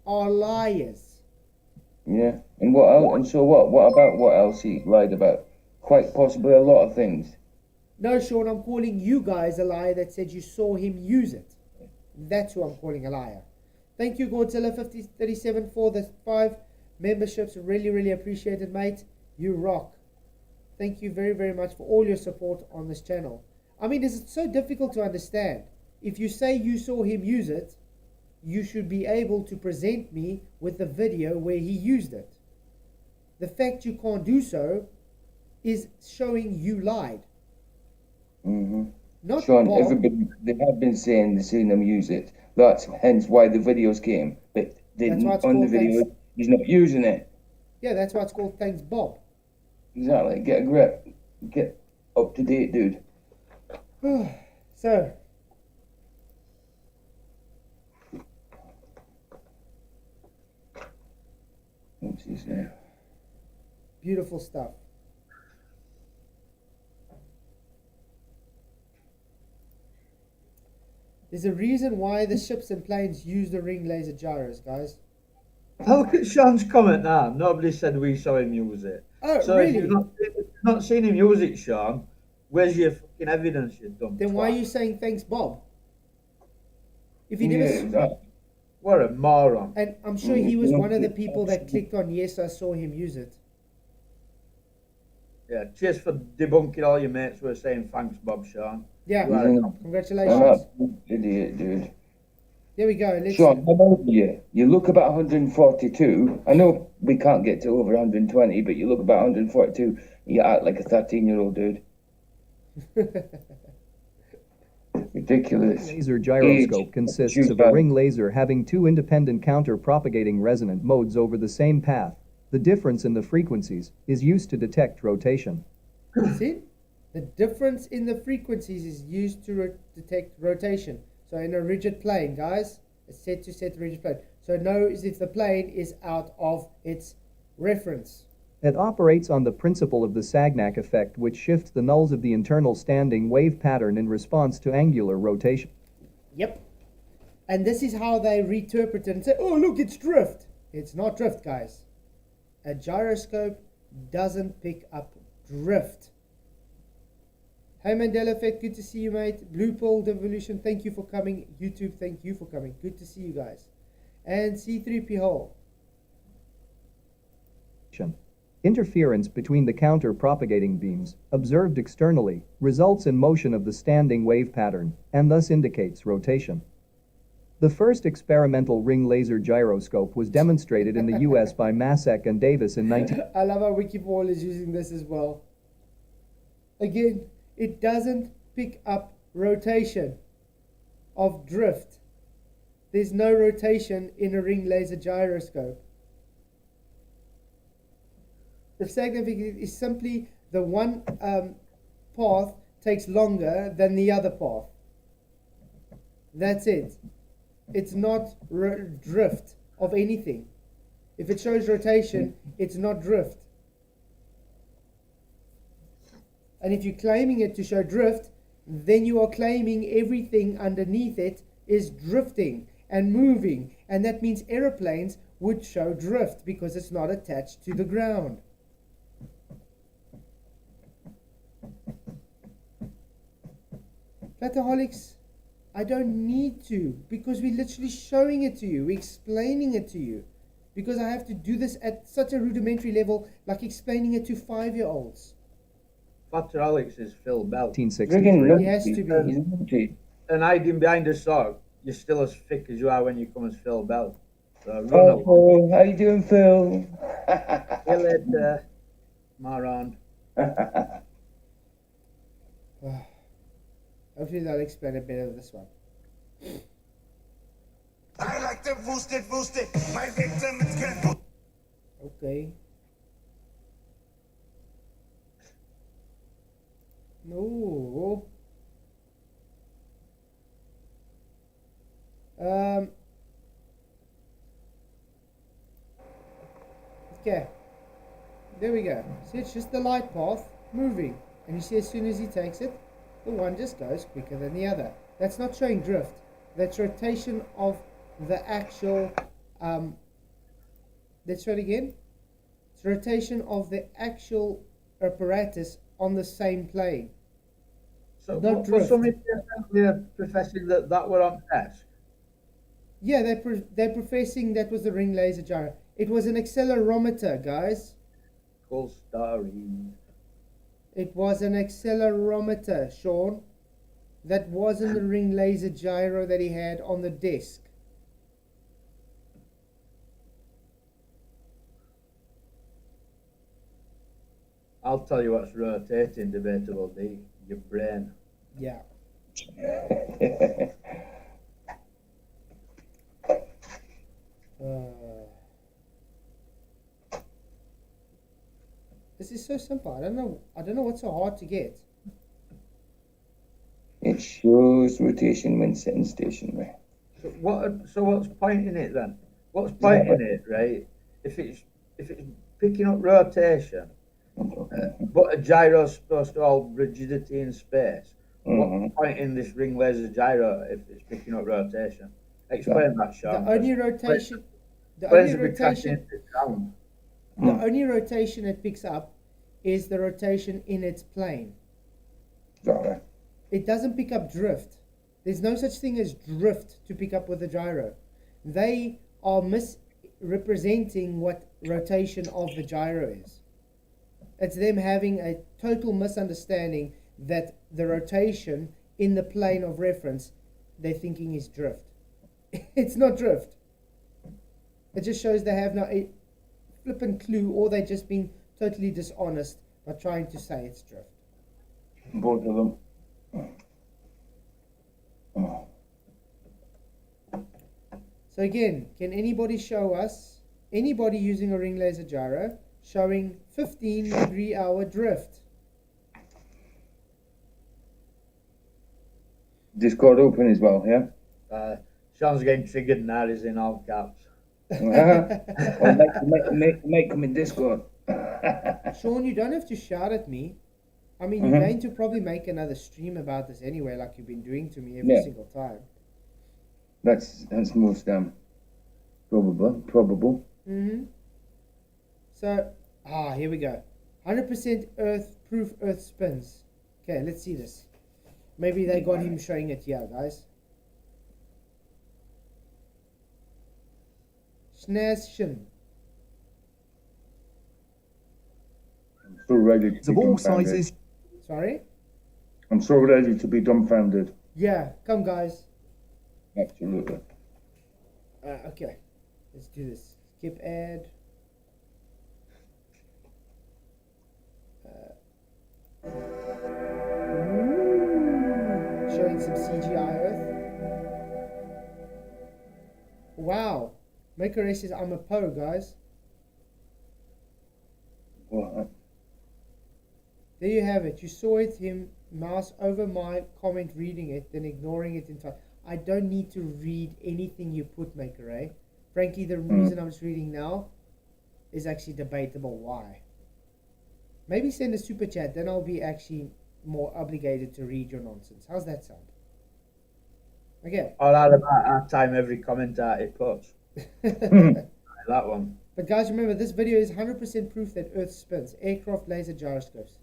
are liars. Yeah. And what else? And so what about what else he lied about? Quite possibly a lot of things. No, Sean, I'm calling you guys a liar that said you saw him use it. That's who I'm calling a liar. Thank you, Godzilla 5037, for the 5 memberships. Really, really appreciate it, mate. You rock. Thank you very, very much for all your support on this channel. I mean, it's so difficult to understand. If you say you saw him use it, you should be able to present me with the video where he used it. The fact you can't do so is showing you lied. Mm-hmm. Not Sean, Bob. everybody, they have been saying they've seen them use it. That's hence why the videos came. But they, on the video, he's not using it. Yeah, that's why it's called Thanks Bob. Exactly. Get a grip. Get up to date, dude. So, what's he saying? Beautiful stuff. There's a reason why the ships and planes use the ring laser gyros, guys. Oh, look at Sean's comment now. Nobody said we saw him use it. Oh, So really? if you've not seen him use it, Sean, where's your fucking evidence, you dumb Then why are twat? you saying thanks, Bob? If you never. Yeah, What a moron. And I'm sure he was one of the people that clicked on yes, I saw him use it. Yeah, cheers for debunking all your mates who are saying thanks, Bob, Sean. Yeah, You are a congratulations. idiot, dude. There we go. Let's. Sean, how about you? You look about 142. I know we can't get to over 120, but you look about 142. You act like a 13-year-old dude. Ridiculous. Laser gyroscope consists of a ring laser having two independent counter-propagating resonant modes over the same path. The difference in the frequencies is used to detect rotation. See? The difference in the frequencies is used to detect rotation. So in a rigid plane, guys, it's set to set rigid plane. So it knows if the plane is out of its reference. It operates on the principle of the Sagnac effect, which shifts the nulls of the internal standing wave pattern in response to angular rotation. Yep. And this is how they reinterpret it and say, oh, look, it's drift. It's not drift, guys. A gyroscope doesn't pick up drift. Hey Mandela Effect, good to see you, mate. Blue Pill Devolution, thank you for coming. YouTube, thank you for coming. Good to see you guys. And C3P Hole. Interference between the counter-propagating beams, observed externally, results in motion of the standing wave pattern, and thus indicates rotation. The first experimental ring laser gyroscope was demonstrated in the US by Masek and Davis in 19... I love how Wikiball is using this as well. Again, it doesn't pick up rotation of drift. There's no rotation in a ring laser gyroscope. The Sagnac is simply the one path takes longer than the other path. That's it. It's not drift of anything. If it shows rotation, it's not drift. And if you're claiming it to show drift, then you are claiming everything underneath it is drifting and moving. And that means aeroplanes would show drift because it's not attached to the ground. Plataholics, I don't need to, because we're literally showing it to you, we're explaining it to you, because I have to do this at such a rudimentary level, like explaining it to 5-year-olds. Alex is Phil Bell. 1963. He has to be. And hiding behind a sock, you're still as thick as you are when you come as Phil Bell. So run Oh, Phil, how you doing, Phil? See you later, moron. Hopefully they'll explain it better this one. I like to boost it. My victim is good. Okay. No. Okay. There we go. See, it's just the light path moving. And you see, as soon as he takes it, the one just goes quicker than the other. That's not showing drift. That's rotation of the actual, let's try it again. It's rotation of the actual apparatus on the same plane. So not drift. Somebody professing that were on test? Yeah, they're professing that was the ring laser gyro. It was an accelerometer, guys. Cool story. It was an accelerometer, Sean. That wasn't the ring laser gyro that he had on the desk. I'll tell you what's rotating, Debatable D. Your brain. Yeah. This is so simple. I don't know what's so hard to get. It shows rotation when sitting stationary. So what's pointing it then? What's pointing it, right? If it's picking up rotation, but a gyro's supposed to hold rigidity in space. What's pointing this ring laser gyro if it's picking up rotation? Explain that, Sean. The only rotation. The When's only it be crashing rotation, into the ground? the only rotation it picks up is the rotation in its plane. Sorry. It doesn't pick up drift. There's no such thing as drift to pick up with the gyro. They are misrepresenting what rotation of the gyro is. It's them having a total misunderstanding that the rotation in the plane of reference they're thinking is drift. It's not drift. It just shows they have no flippant clue, or they're just being totally dishonest by trying to say it's drift. Both of them. So again, can anybody show us, anybody using a ring laser gyro, showing 15-degree-hour drift? Discord open as well, yeah? Sean's getting triggered now, he's in all caps. Or make them in Discord. Sean, you don't have to shout at me. I mean, you're going to probably make another stream about this anyway, like you've been doing to me every single time. That's most probable. So, here we go. 100% proof Earth spins. Okay, let's see this. Maybe they got him showing it here, guys. Schnäschen. I'm so ready to Of be all dumbfounded. sizes. Sorry? I'm so ready to be dumbfounded. Yeah, come guys. Absolutely. Okay, let's do this. Skip ad. Showing some CGI Earth. Wow. Maker says I'm a pro, guys. What? There you have it. You saw it, him mouse over my comment, reading it, then ignoring it entirely. I don't need to read anything you put, Maker Ray. Frankly, the reason I'm just reading now is actually debatable why. Maybe send a super chat, then I'll be actually more obligated to read your nonsense. How's that sound? Okay. Or add about our time every comment that it puts. That one. But guys, remember, this video is 100% proof that Earth spins. Aircraft laser gyroscopes.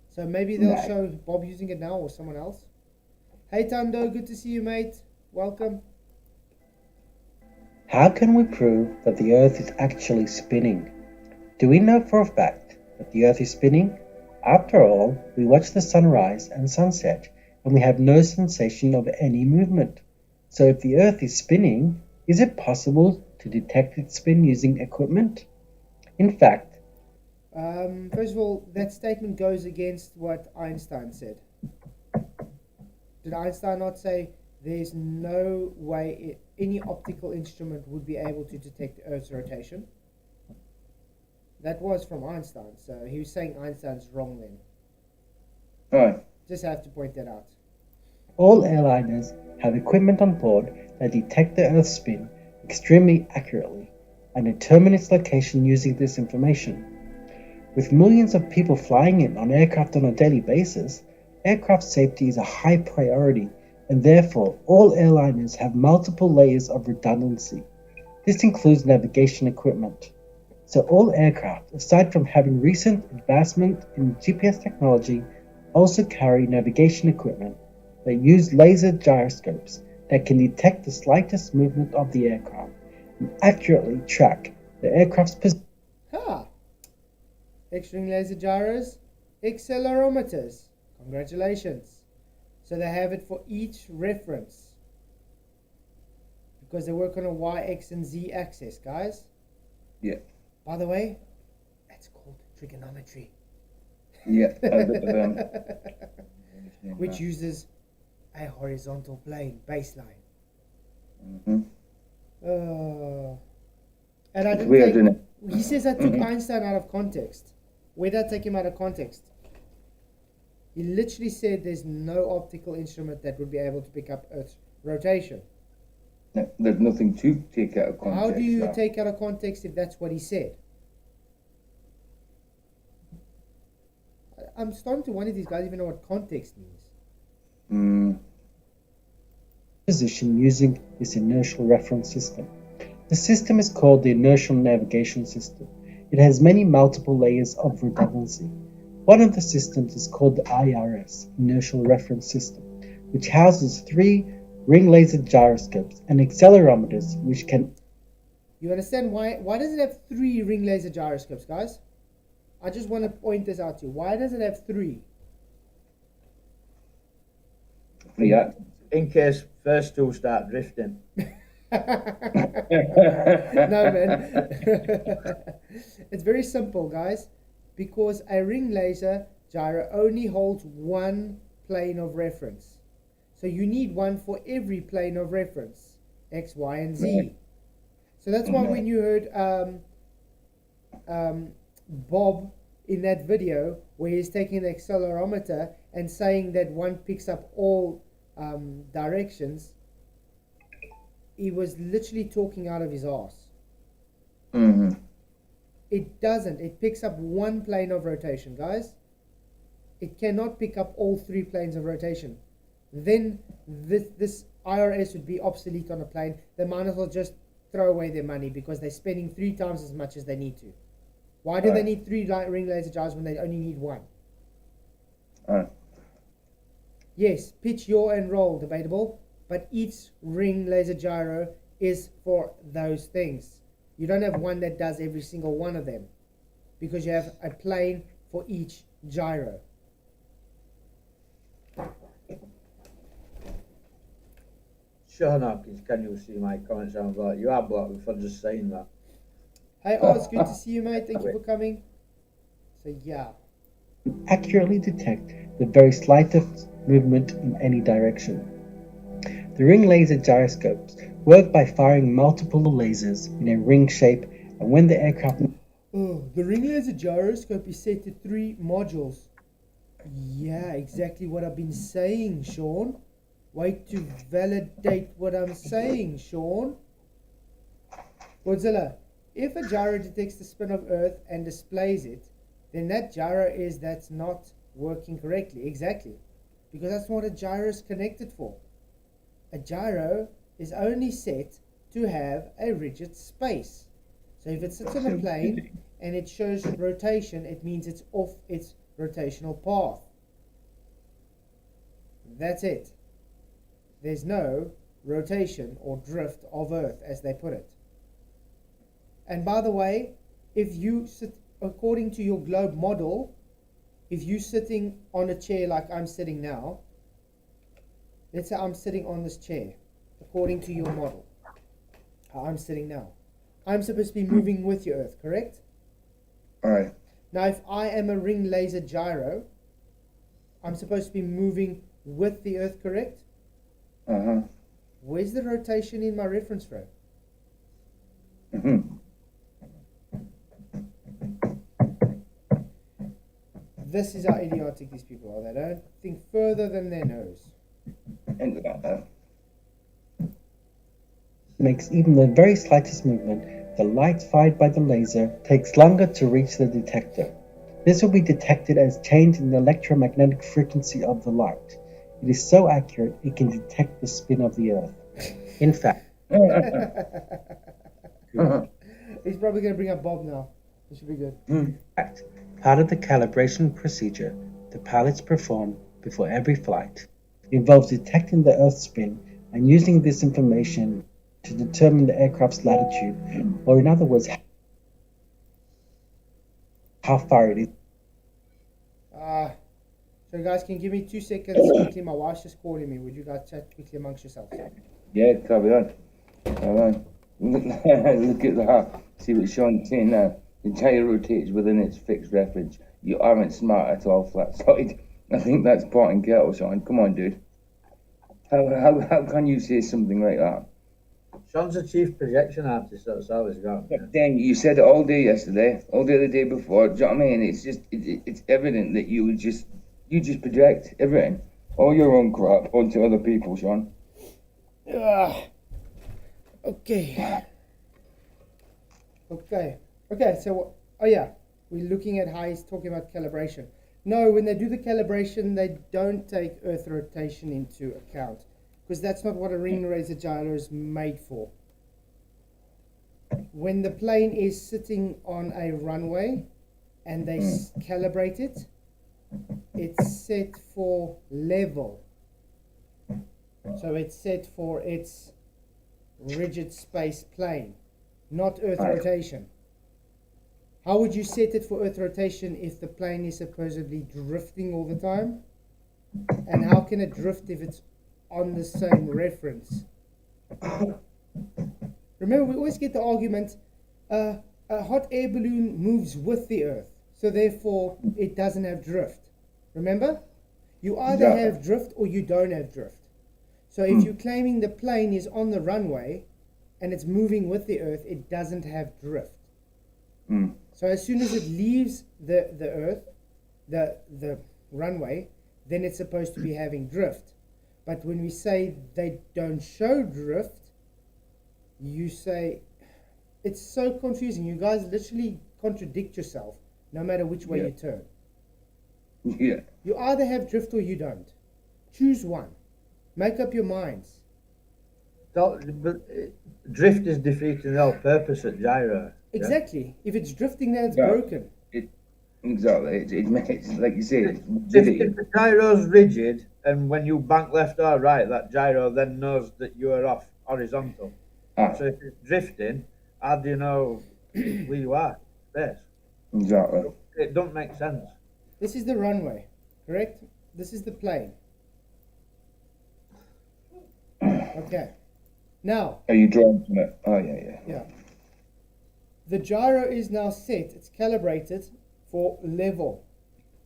So maybe they'll show Bob using it now or someone else. Hey Tando, good to see you, mate. Welcome. How can we prove that the Earth is actually spinning? Do we know for a fact that the Earth is spinning? After all, we watch the sunrise and sunset, and we have no sensation of any movement. So if the Earth is spinning, is it possible to detect its spin using equipment? In fact, First of all, that statement goes against what Einstein said. Did Einstein not say there's no way any optical instrument would be able to detect the Earth's rotation? That was from Einstein, so he was saying Einstein's wrong then. Right. Just have to point that out. all airliners have equipment on board that detect the Earth's spin extremely accurately and determine its location using this information. With millions of people flying in on aircraft on a daily basis, aircraft safety is a high priority, and therefore all airliners have multiple layers of redundancy. This includes navigation equipment. So all aircraft, aside from having recent advancement in GPS technology, also carry navigation equipment that use laser gyroscopes that can detect the slightest movement of the aircraft and accurately track the aircraft's position. X-ring laser gyros, accelerometers. Congratulations. So they have it for each reference, because they work on a Y, X, and Z axis, guys. Yeah. By the way, that's called trigonometry. Yeah. Which uses a horizontal plane, baseline. And I didn't weird, take, isn't it? he says I took Einstein out of context. Where did I take him out of context? He literally said there's no optical instrument that would be able to pick up Earth's rotation. No, there's nothing to take out of context. How do you now. take out of context if that's what he said? I'm starting to wonder if these guys even know what context means. Position using this inertial reference system. The system is called the inertial navigation system. It has many multiple layers of redundancy. One of the systems is called the IRS, Inertial Reference System, which houses 3 ring laser gyroscopes and accelerometers which can... You understand why does it have 3 ring laser gyroscopes, guys? I just want to point this out to you. Why does it have 3? Yeah. In case first 2 start drifting. No, man. It's very simple, guys. Because a ring laser gyro only holds 1 plane of reference. So you need one for every plane of reference, X, Y, and Z. So that's why when you heard Bob in that video where he's taking the accelerometer and saying that one picks up all directions, he was literally talking out of his ass. It doesn't. It picks up 1 plane of rotation, guys. It cannot pick up all 3 planes of rotation. Then this IRS would be obsolete on a plane. They might as well just throw away their money because they're spending 3 times as much as they need to. Why do they need 3 ring laser gyros when they only need 1? Yes, pitch, yaw, and roll, debatable. But each ring laser gyro is for those things. You don't have one that does every single one of them because you have a plane for each gyro. Sean Hopkins, can you see my comments on that? You are blocked me for just saying that. Hey, Oz, good to see you, mate. Thank you for coming. So, yeah. accurately detect the very slightest movement in any direction. The ring laser gyroscopes work by firing multiple lasers in a ring shape, and when the aircraft... The ring laser gyroscope is set to 3 modules. Yeah, exactly what I've been saying, Sean. Wait to validate what I'm saying, Sean. Godzilla, if a gyro detects the spin of Earth and displays it, then that gyro that's not working correctly. Exactly. Because that's what a gyro is connected for. A gyro is only set to have a rigid space. So if it sits on a plane and it shows rotation, it means it's off its rotational path. That's it. There's no rotation or drift of Earth, as they put it. And by the way, if you sit, according to your globe model, if you're sitting on a chair like I'm sitting now, let's say I'm sitting on this chair, according to your model, how I'm sitting now. I'm supposed to be moving with your Earth, correct? Alright. Now, if I am a ring laser gyro, I'm supposed to be moving with the Earth, correct? Uh-huh. Where's the rotation in my reference frame? Mm-hmm. This is how idiotic these people are. They don't think further than their nose. And makes even the very slightest movement, the light fired by the laser takes longer to reach the detector. This will be detected as change in the electromagnetic frequency of the light. It is so accurate it can detect the spin of the Earth. In fact, he's probably going to bring up Bob now. This should be good. In fact, part of the calibration procedure the pilots perform before every flight involves detecting the Earth's spin and using this information to determine the aircraft's latitude, or in other words, how far it is. So guys, can you give me 2 seconds quickly? My wife's just calling me. Would you guys chat quickly amongst yourselves? yeah, carry on. Carry on. Look at that. See what Sean's saying now. The gyro rotates within its fixed reference. You aren't smart at all, flat-sided. I think that's pot and kettle, Sean. Come on, dude. How can you say something like that? Sean's a chief projection artist, that's all he's got. Then you said it all day yesterday, all day the day before. Do you know what I mean? It's just, it's evident that you just project everything, all your own crap onto other people, Sean. Okay. Okay, so, oh yeah, we're looking at how he's talking about calibration. No, when they do the calibration, they don't take Earth rotation into account, because that's not what a ring laser gyro is made for. when the plane is sitting on a runway and they calibrate it, it's set for level. So it's set for its rigid space plane, not Earth rotation. How would you set it for Earth rotation if the plane is supposedly drifting all the time? And how can it drift if it's on the same reference? Remember, we always get the argument, a hot air balloon moves with the Earth, so therefore it doesn't have drift. Remember? You either have drift or you don't have drift. So if you're claiming the plane is on the runway and it's moving with the Earth, it doesn't have drift. So as soon as it leaves the Earth, the runway, then it's supposed to be having drift. But when we say they don't show drift, you say, it's so confusing. You guys literally contradict yourself no matter which way you turn. Yeah. You either have drift or you don't. Choose one. Make up your minds. Drift is defeating the whole purpose at gyro. Exactly. If it's drifting, then it's broken. Exactly. It makes, like you say, it's if the gyro's rigid, and when you bank left or right, that gyro then knows that you are off horizontal. So if it's drifting, how do you know where you are? Space. Exactly. It don't make sense. This is the runway, correct? This is the plane. Okay. Now. Are you drawn from it? Oh, yeah. Yeah. The gyro is now set. It's calibrated for level.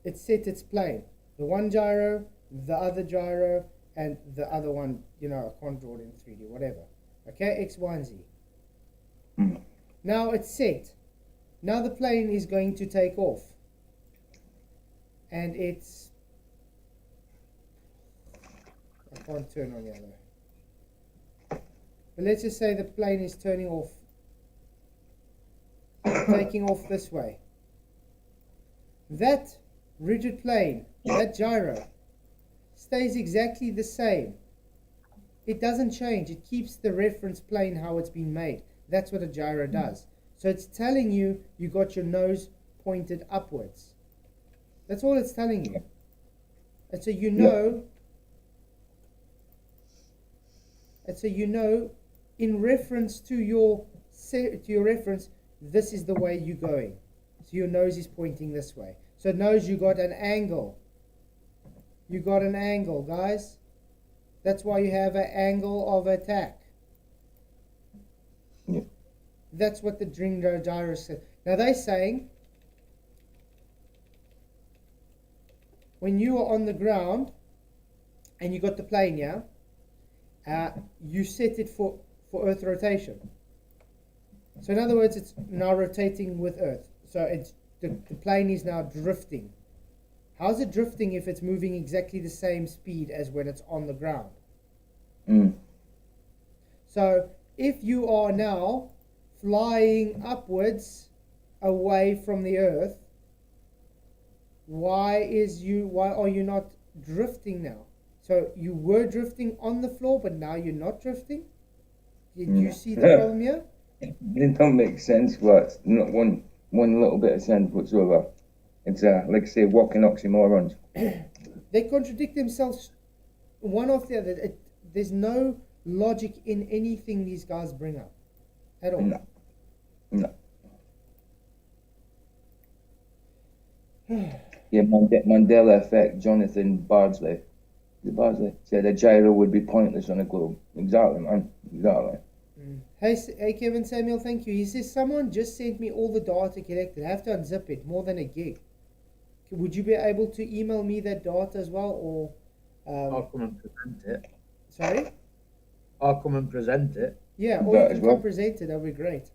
It's set its plane. The one gyro, the other gyro, and the other one, I can't draw it in 3D, whatever. Okay, X, Y, and Z. Now it's set. Now the plane is going to take off. And it's... I can't turn on yellow. But let's just say the plane is turning off. Taking off this way. That rigid plane, that gyro, stays exactly the same. It doesn't change. It keeps the reference plane how it's been made. That's what a gyro does. So it's telling you got your nose pointed upwards. That's all it's telling you. And so you know, in reference to your reference, this is the way you're going. So your nose is pointing this way. So it knows you got an angle. You got an angle, guys. That's why you have an angle of attack. Yeah. That's what the gyro said. Now they're saying, when you are on the ground and you got the plane, you set it for Earth rotation. So in other words, it's now rotating with Earth. So it's the plane is now drifting. How's it drifting if it's moving exactly the same speed as when it's on the ground? So if you are now flying upwards away from the Earth, why are you not drifting now? So you were drifting on the floor, but now you're not drifting? Did you see the problem here? It don't make sense, but not one little bit of sense whatsoever. It's like I say, walking oxymorons. They contradict themselves one after the other. There's no logic in anything these guys bring up at all. No. Yeah, Mandela effect. Jonathan Bardsley said a gyro would be pointless on a globe. Exactly, man. Exactly. Hey, Kevin Samuel, thank you. He says, someone just sent me all the data collected. I have to unzip it, more than a gig. Would you be able to email me that data as well, or... I'll come and present it. Sorry? I'll come and present it. Yeah, or you can come present it, that would be great.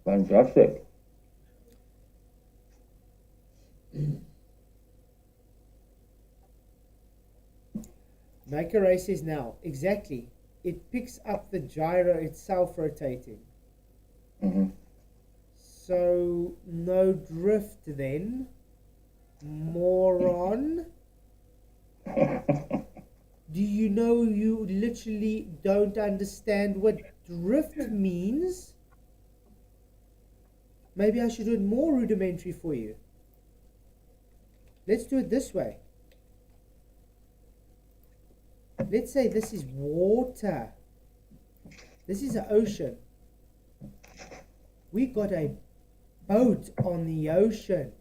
Fantastic. Maker Ray says now, exactly. It picks up the gyro itself rotating. So, no drift then. Moron. Do you know you literally don't understand what drift means, maybe I should do it more rudimentary for you. Let's do it this way. Let's say this is water. This is an ocean. We got a boat on the ocean.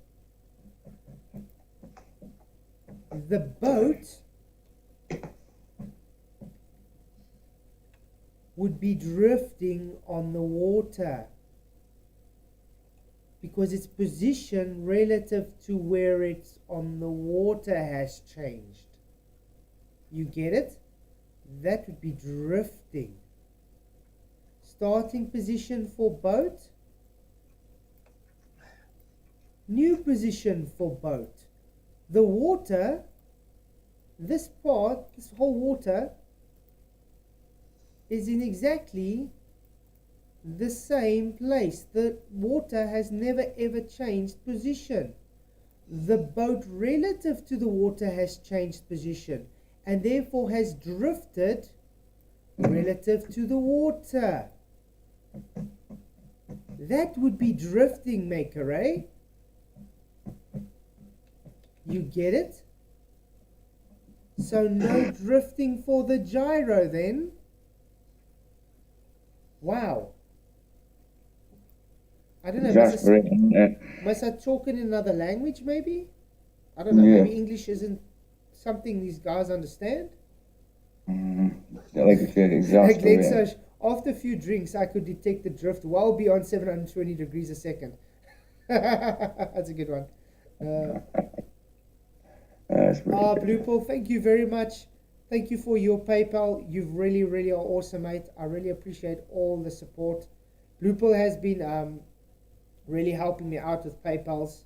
The boat would be drifting on the water because its position relative to where it's on the water has changed. You get it? That would be drifting. Starting position for boat. New position for boat. The water, this part, this whole water, is in exactly the same place. The water has never ever changed position. The boat relative to the water has changed position and therefore has drifted relative to the water. That would be drifting, maker, eh? You get it? So no drifting for the gyro then. Wow. I don't know. Must I talk in another language maybe? I don't know. Yeah. Maybe English isn't something these guys understand. Like you said, Like let's search. After a few drinks, I could detect the drift well beyond 720 degrees a second. That's a good one. Blue Paul, thank you very much. Thank you for your PayPal. You really, really are awesome, mate. I really appreciate all the support. Blue Paul has been really helping me out with PayPals.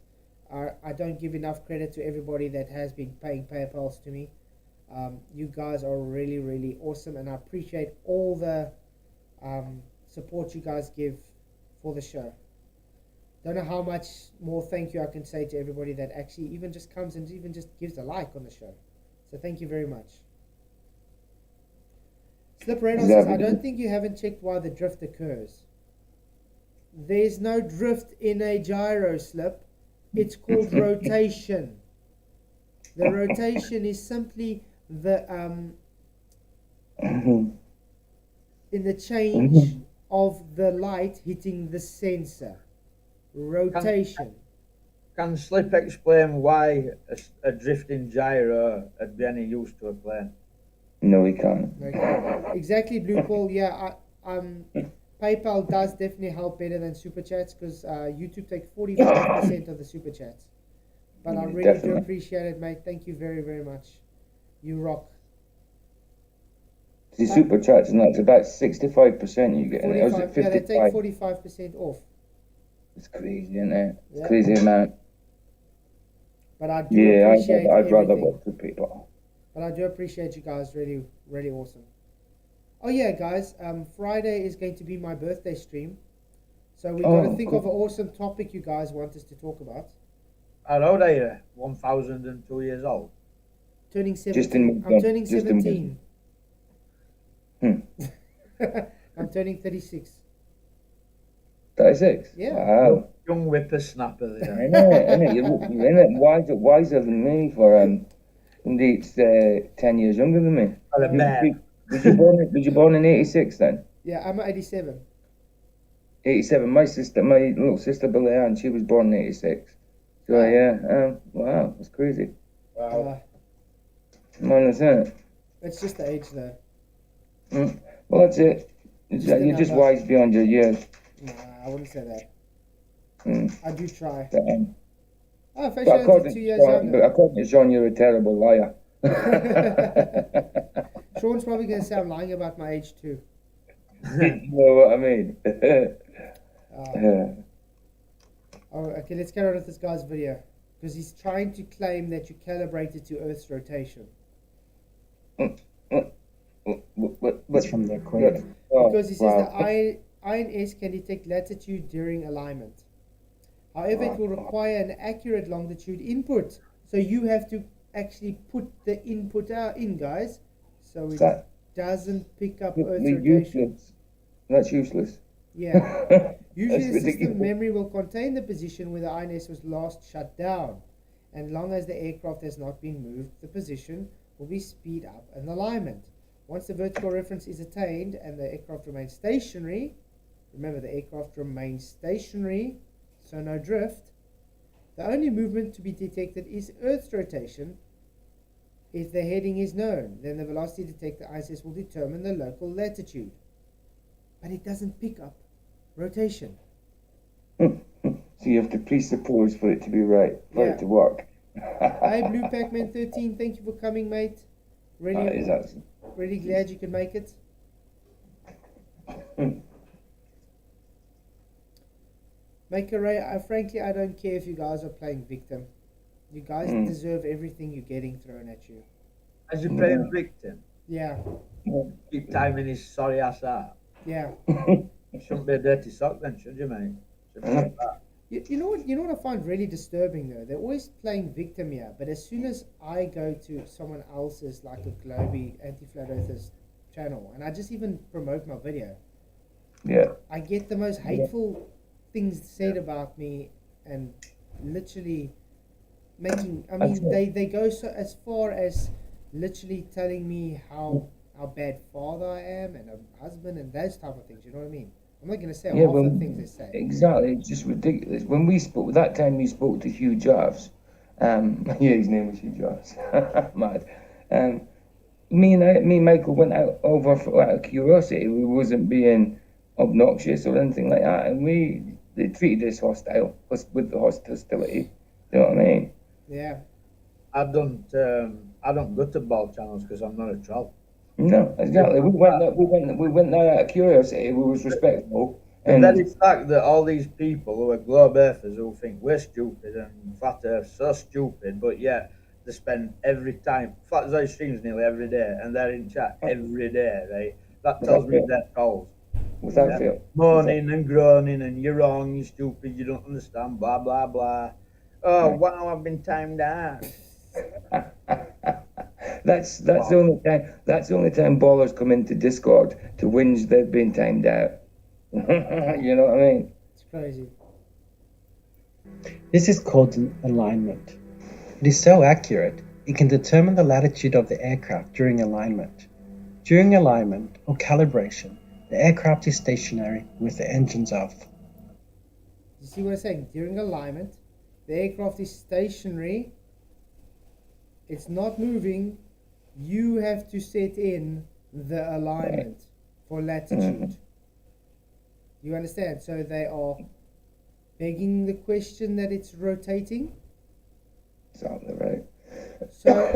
I don't give enough credit to everybody that has been paying PayPals to me. You guys are really, really awesome, and I appreciate all the support you guys give for the show. Don't know how much more thank you I can say to everybody that actually even just comes and even just gives a like on the show. So thank you very much. Slip Radar says, I don't think you haven't checked why the drift occurs. There's no drift in a gyro, Slip. It's called rotation. The rotation is simply the in the change of the light hitting the sensor. Rotation. Can Slip explain why a drifting gyro would be any use to a plane? No, we can't. Okay. Exactly, Blue Paul. Yeah, PayPal does definitely help better than Super Chats because YouTube takes 45% of the Super Chats. But I really do appreciate it, mate. Thank you very, very much. You rock. The Super Chats, and that's about 65% you get. 45, yeah, they take 45% off. It's crazy, isn't it? It's crazy amount. But I do appreciate I'd rather everything. work with people. But I do appreciate you guys. Really, really awesome. Oh yeah, guys. Friday is going to be my birthday stream, so we've got to think of an awesome topic you guys want us to talk about. How old are you? 1,002 years old. Turning 17. I'm turning 17. I'm turning 36. 36? Yeah. Wow. Young whippersnapper there. I know. You're wiser than me for indeed 10 years younger than me. Was you born in 86 then? Yeah, I'm 87. 87. My little sister Billy Ann, she was born in 86. So yeah, wow, that's crazy. Wow. Man, isn't it? It's just the age though. Well, that's it. You're just wise beyond your years. Nah, I wouldn't say that. Mm. I do try. But According 2 years younger. According to Sean, you're a terrible liar. Sean's probably going to say I'm lying about my age too. You know what I mean? Okay, let's carry on with this guy's video. Because he's trying to claim that you calibrated to Earth's rotation. That's from the equator. Because he says the INS can detect latitude during alignment. However, it will require an accurate longitude input. So you have to actually put the input in, guys. So it doesn't pick up Earth's rotation. That's useless. Yeah. Usually the ridiculous. system memory will contain the position where the INS was last shut down. And long as the aircraft has not been moved, the position will be speed up and alignment. Once the vertical reference is attained and the aircraft remains stationary, remember the aircraft remains stationary, so no drift, the only movement to be detected is Earth's rotation. If the heading is known, then the velocity detector ISS will determine the local latitude. But it doesn't pick up rotation. So you have to presuppose for it to be right, for it to work. Hey, Blue Pac-Man 13, thank you for coming, mate. Really, really glad you could make it. Make a Ray, frankly, I don't care if you guys are playing victim. You guys deserve everything you're getting thrown at you. As you're playing victim? Yeah. Keep timing his sorry ass out. Yeah. Shouldn't be a dirty sock then, should you, mate? You know what I find really disturbing though? They're always playing victim here, but as soon as I go to someone else's, like a Globy Anti-Flat Earthers channel, and I just even promote my video, I get the most hateful things said about me, and literally making, I mean, they go so as far as literally telling me how bad father I am and a husband and those type of things, you know what I mean? I'm not going to say half the things they say. Exactly, it's just ridiculous. When we spoke, that time you spoke to Hugh Jarvis, yeah, his name was Hugh Jarvis, mad. Me and Michael went out out of curiosity. We wasn't being obnoxious or anything like that, and they treated us hostile, with the hostility. You know what I mean? Yeah. I don't go to ball channels because I'm not a troll. No, exactly. We went there out of curiosity. We was respectful. The very fact that all these people who are globe earthers who think we're stupid and flat earth so stupid, but yet they spend every time flat Zoe streams nearly every day and they're in chat every day, right? That tells me they're trolls. Without fail. Moaning and groaning and you're wrong, you're stupid, you don't understand, blah blah blah. Oh, wow, I've been timed out. That's the only time ballers come into Discord to whinge they've been timed out. You know what I mean? It's crazy. This is called alignment. It is so accurate, it can determine the latitude of the aircraft during alignment. During alignment or calibration, the aircraft is stationary with the engines off. You see what I'm saying? During alignment, the aircraft is stationary. It's not moving. You have to set in the alignment for latitude. You understand? So they are begging the question that it's rotating. Exactly right. So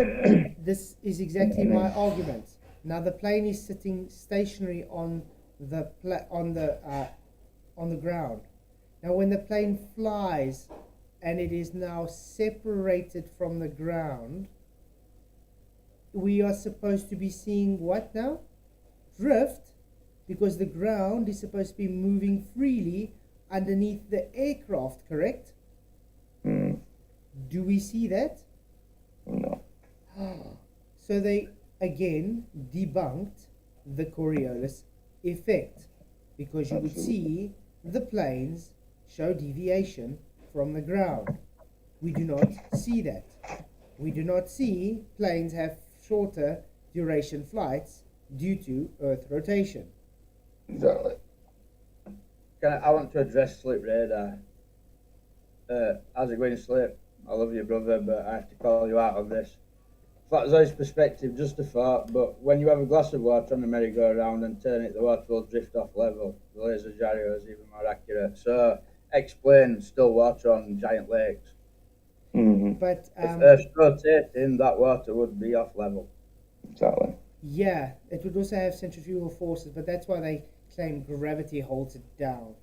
this is exactly my argument. Now the plane is sitting stationary on the ground. Now when the plane flies and it is now separated from the ground, we are supposed to be seeing what now? Drift, because the ground is supposed to be moving freely underneath the aircraft, correct? Do we see that? No. So they again debunked the Coriolis effect, because you would see the planes show deviation from the ground. We do not see that. We do not see planes have shorter duration flights due to Earth rotation. Exactly. I want to address Slip Radar. How's it going, Slip? I love you, brother, but I have to call you out on this. Flat Zoe's perspective, just a thought, but when you have a glass of water on the merry-go-round and turn it, the water will drift off level. The laser gyro is even more accurate. So, explain still water on giant lakes. But if Earth's rotating, that water would be off level. Exactly. Yeah, it would also have centrifugal forces, but that's why they claim gravity holds it down.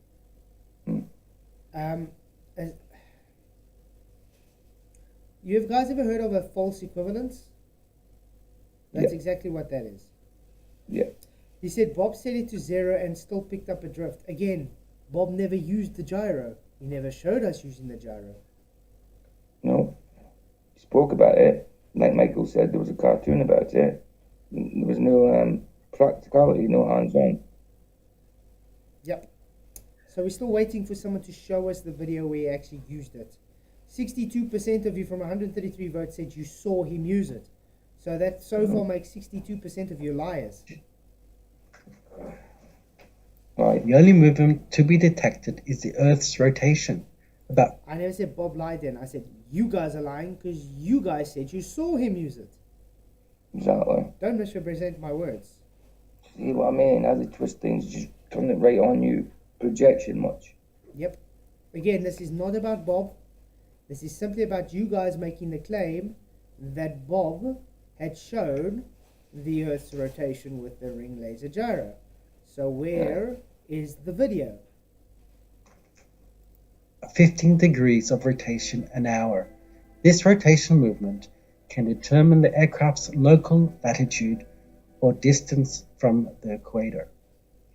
You have guys ever heard of a false equivalence? That's exactly what that is. Yeah. He said Bob set it to 0 and still picked up a drift. Again, Bob never used the gyro. He never showed us using the gyro. No. He spoke about it. Like Michael said, there was a cartoon about it. There was no practicality, no hands-on. So we're still waiting for someone to show us the video where he actually used it. 62% of you from 133 votes said you saw him use it. So that so far makes 62% of you liars. Right. The only movement to be detected is the Earth's rotation. I never said Bob lied then. I said you guys are lying because you guys said you saw him use it. Exactly. Don't misrepresent my words. See what I mean? How they twist things, just turn it right on you. Projection much. Yep. Again, this is not about Bob. This is simply about you guys making the claim that Bob had shown the Earth's rotation with the ring laser gyro. So where is the video? 15 degrees of rotation an hour. This rotation movement can determine the aircraft's local latitude or distance from the equator.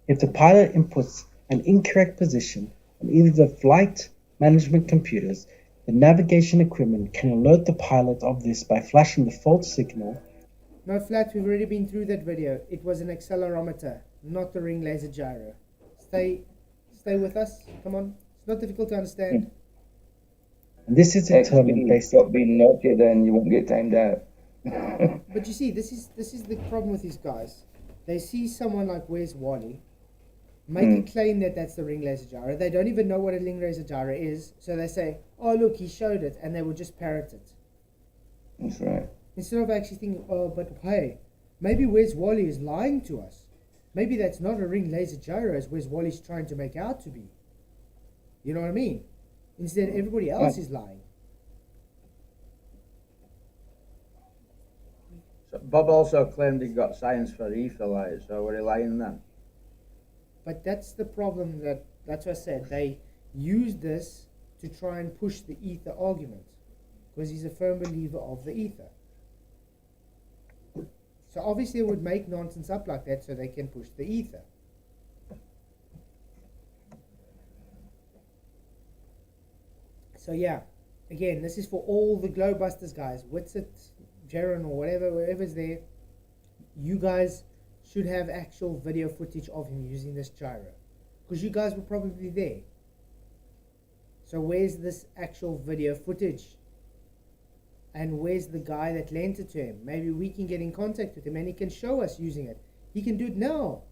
If the pilot inputs an incorrect position on either the flight management computers, the navigation equipment can alert the pilot of this by flashing the fault signal. No, Flat, we've already been through that video. It was an accelerometer, not the ring laser gyro. Stay with us. Come on. It's not difficult to understand. And this is determined based on being naughty, then you won't get timed out. But you see, this is the problem with these guys. They see someone like Where's Wally make a claim that that's the ring laser gyro. They don't even know what a ring laser gyro is, so they say, "Oh, look, he showed it," and they will just parrot it. That's right. Instead of actually thinking, "Oh, but hey, maybe Where's Wally is lying to us. Maybe that's not a ring laser gyro as Where's Wally's trying to make out to be." You know what I mean? Instead, everybody else is lying. So Bob also claimed he got science for ether light, so were he lying then? But that's the problem, that's what I said. They used this to try and push the ether argument because he's a firm believer of the ether. So obviously it would make nonsense up like that so they can push the ether. So yeah, again, this is for all the Globebusters guys, Whitsett, Jaron or whatever, wherever's there. You guys should have actual video footage of him using this gyro, because you guys were probably there. So where's this actual video footage? And where's the guy that lent it to him? Maybe we can get in contact with him and he can show us using it. He can do it now.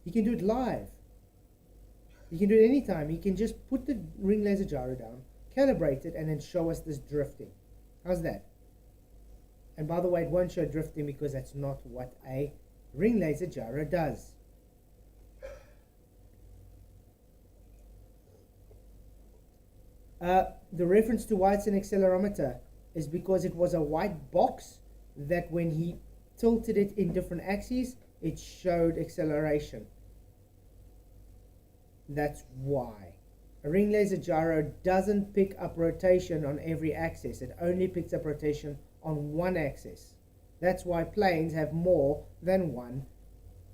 He can do it live. He can do it anytime. He can just put the ring laser gyro down, calibrate it, and then show us this drifting. How's that? And by the way, it won't show drifting because that's not what a ring laser gyro does. The reference to why it's an accelerometer is because it was a white box that when he tilted it in different axes, it showed acceleration. That's why. A ring laser gyro doesn't pick up rotation on every axis. It only picks up rotation on one axis. That's why planes have more than one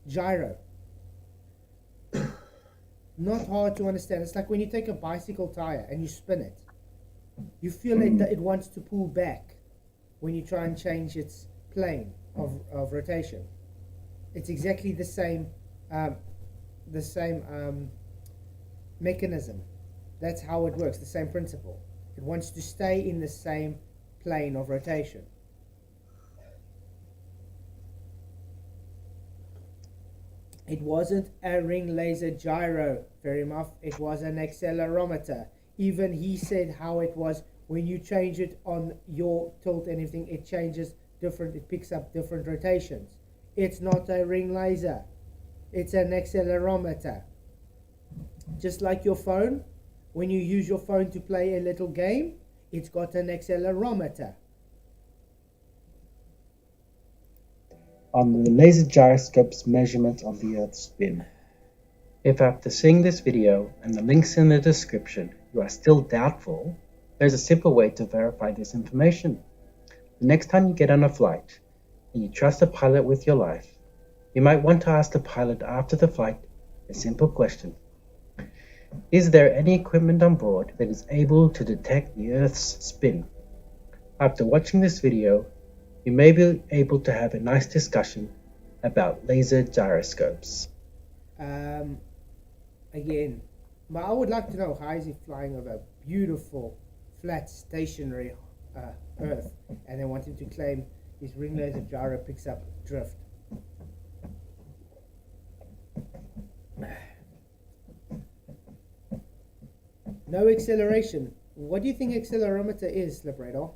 gyro. Not hard to understand. It's like when you take a bicycle tire and you spin it. You feel it wants to pull back when you try and change its plane of rotation. It's exactly the same mechanism. That's how it works, the same principle. It wants to stay in the same plane of rotation. It wasn't a ring laser gyro, Fairy Muff. It was an accelerometer. Even he said how it was when you change it on your tilt and everything, it changes different, it picks up different rotations. It's not a ring laser. It's an accelerometer. Just like your phone, when you use your phone to play a little game, it's got an accelerometer. On the laser gyroscope's measurement of the Earth's spin. If after seeing this video and the links in the description you are still doubtful, there's a simple way to verify this information. The next time you get on a flight and you trust a pilot with your life, you might want to ask the pilot after the flight a simple question. Is there any equipment on board that is able to detect the Earth's spin? After watching this video, you may be able to have a nice discussion about laser gyroscopes. Again, But I would like to know, how is he flying over beautiful, flat, stationary Earth, and they want him to claim his ring laser gyro picks up drift? No acceleration. What do you think accelerometer is, Liberator?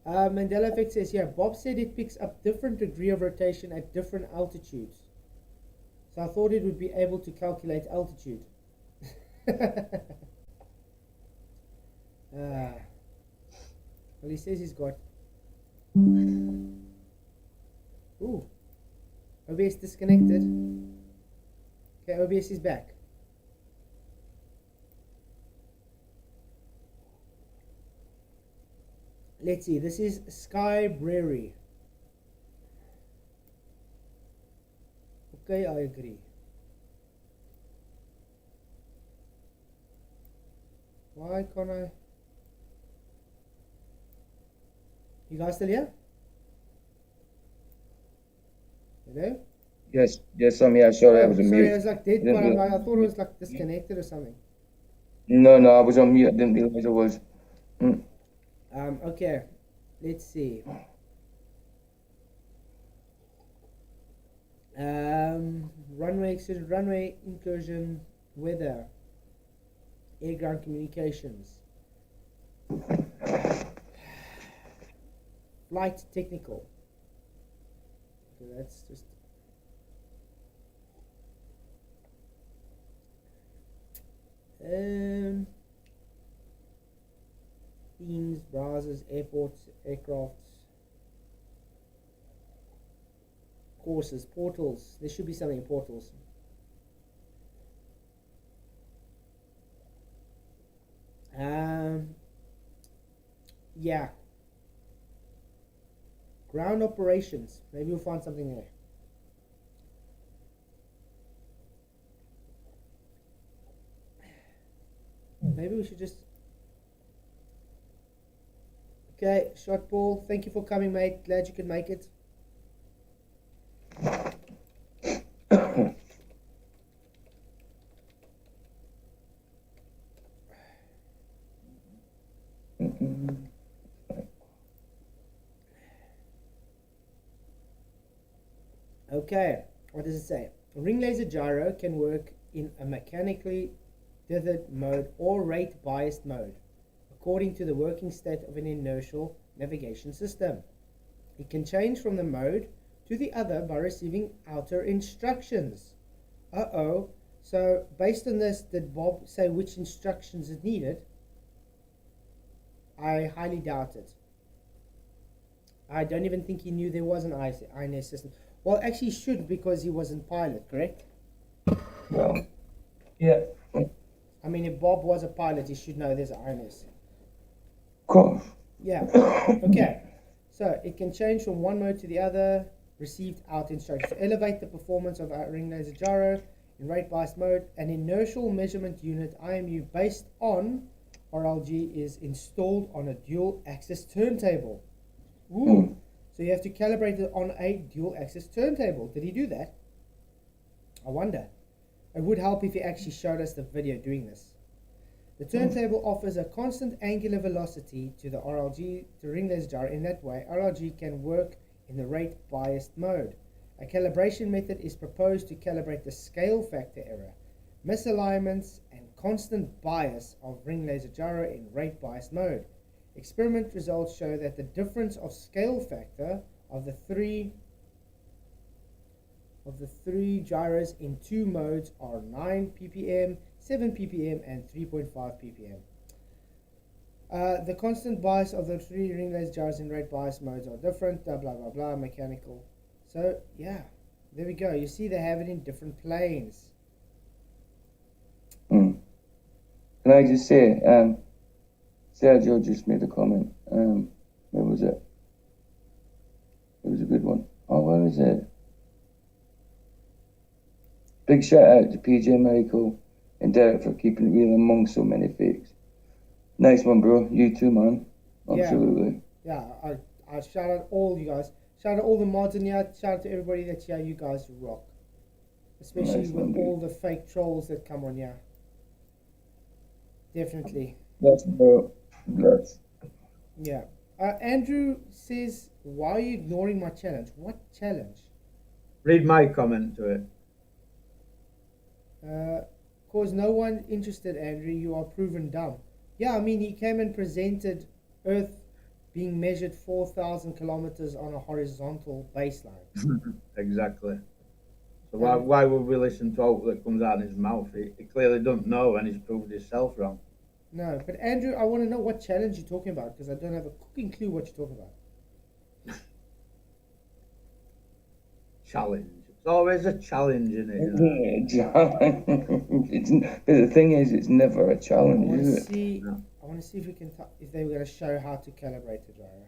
Mandela Effect says, yeah, Bob said it picks up different degree of rotation at different altitudes. So I thought it would be able to calculate altitude. Well, he says he's got... Ooh. OBS disconnected. Okay, OBS is back. Let's see, this is Skybrary. Okay, I agree. Why can't I? You guys still here? Hello? Yes, I'm here. Sorry, I was on mute. Sorry, I was like dead, but I thought it was like disconnected or something. No, I was on mute. I didn't realize I was. Okay, let's see. Runway incursion, weather, air ground communications, flight technical. Okay, that's just. Themes, browsers, airports, aircrafts, courses, portals. There should be something in portals. Yeah. Ground operations. Maybe we'll find something there. Maybe we should just... Okay, Shot Ball, thank you for coming, mate. Glad you could make it. Okay, what does it say? A ring laser gyro can work in a mechanically dithered mode or rate biased mode, according to the working state of an inertial navigation system. It can change from the mode to the other by receiving outer instructions. So based on this, did Bob say which instructions it needed? I highly doubt it. I don't even think he knew there was an INS system. Well, actually he should, because he wasn't pilot, correct? Well, yeah. I mean, if Bob was a pilot, he should know there's an INS. Of course. Yeah. Okay. So it can change from one mode to the other. Received out instructions to elevate the performance of our ring laser gyro in rate biased mode. An inertial measurement unit IMU based on RLG is installed on a dual axis turntable. Ooh. So you have to calibrate it on a dual axis turntable. Did he do that? I wonder. It would help if he actually showed us the video doing this. The turntable offers a constant angular velocity to the RLG, to ring laser gyro. In that way, RLG can work in the rate biased mode. A calibration method is proposed to calibrate the scale factor error, misalignments, and constant bias of ring laser gyro in rate biased mode. Experiment results show that the difference of scale factor of the three gyros in two modes are 9 ppm, 7 ppm, and 3.5 ppm. The constant bias of the three ring laser gyros in rate bias modes are different, blah blah blah, mechanical. So yeah, there we go. You see they have it in different planes. Can I just say, Sergio just made a comment. Where was it? It was a good one. Oh, where was it? Big shout out to PJ Michael and Derek for keeping it real among so many fakes. Nice one, bro. You too, man. Absolutely. Yeah, I shout out all you guys. Shout out all the mods in here. Shout out to everybody that's here. You guys rock. especially Nice with one, dude. all the fake trolls that come on here. Definitely. That's bro. That's Yeah. Andrew says, why are you ignoring my challenge? What challenge? Read my comment to it. Cause no one interested, Andrew. You are proven dumb. Yeah, I mean, he came and presented Earth being measured 4,000 kilometers on a horizontal baseline. Exactly. So why would we listen to all that comes out of his mouth? He clearly doesn't know, and he's proved himself wrong. No, but Andrew, I want to know what challenge you're talking about, because I don't have a cooking clue what you're talking about. Challenge. It's always a challenge in it. You know? but the thing is, it's never a I challenge, want is to it? see. I want to see if we can. If they were going to show how to calibrate the gyro.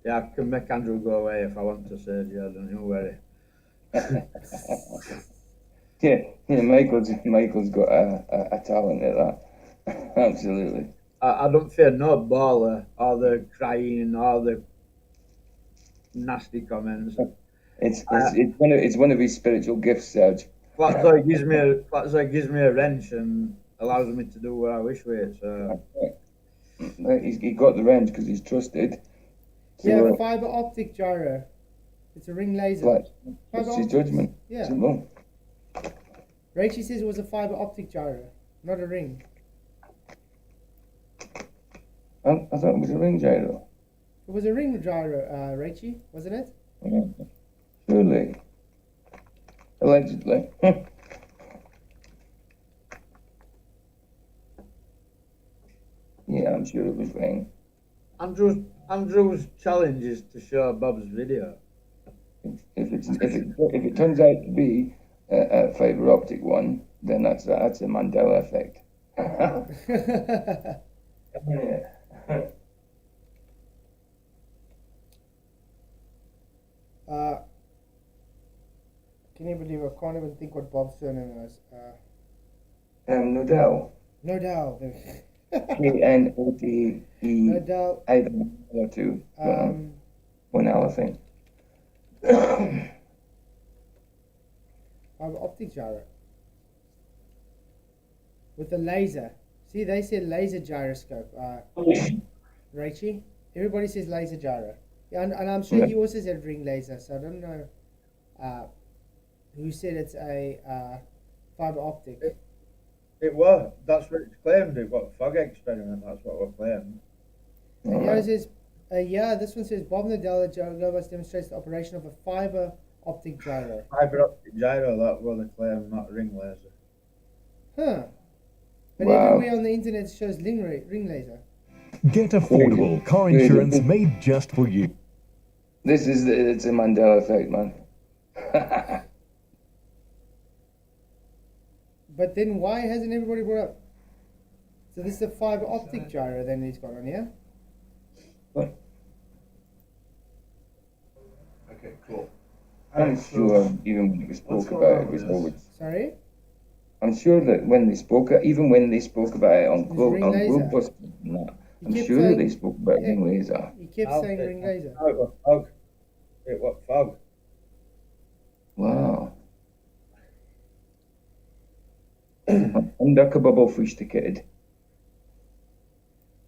Yeah, I can make Andrew go away if I want to, Sergio. Don't you worry. Yeah, Michael's got a talent at that. Absolutely. I don't fear no baller or the crying or the nasty comments. It's one of his spiritual gifts, Serge. Flatzo gives me a wrench and allows me to do what I wish with it. So He got the wrench because he's trusted. So, Yeah, fiber optic gyro. It's a ring laser. Like, Fiber it's his optics. judgment. Yeah. Simple. Rachie says it was a fiber optic gyro, not a ring. I thought it was a ring gyro. It was a ring gyro, Rachie, wasn't it? Yeah. Surely. Allegedly. Yeah, I'm sure it was ring. Andrew's challenge is to show Bob's video. If it turns out to be a fiber optic one, then that's a Mandela effect. Yeah. Can you believe I can't even think what Bob's surname was? Nodal. Nodal. Knote. Nodal. Either one or two. One L, I think. Fiber optic gyro. With a laser. See, they said laser gyroscope. Rachie? Everybody says laser gyro. Yeah, and I'm sure he also said ring laser, so I don't know who said it's a fiber optic. It was. That's what it's claimed. It was a fog experiment. That's what we're claiming. And yours is, yeah, this one says Bob Nadal at Gyros demonstrates the operation of a fiber optic gyro. Fiber optic gyro, that was the claim, not ring laser. Huh. But Wow. everywhere on the internet shows ring laser. Get affordable car insurance made just for you. It's a Mandela effect, man. But then why hasn't everybody brought up? So this is a fiber optic gyro then he's got on here. What? Okay, cool. I'm sure even when we spoke about it, it was always. Sorry? I'm sure that when they spoke, even when they spoke about it on Globe, I'm sure that they spoke about ring laser. He kept saying ring laser. Oh, it was fog. It was fog. Wow. Undukka fish the kid.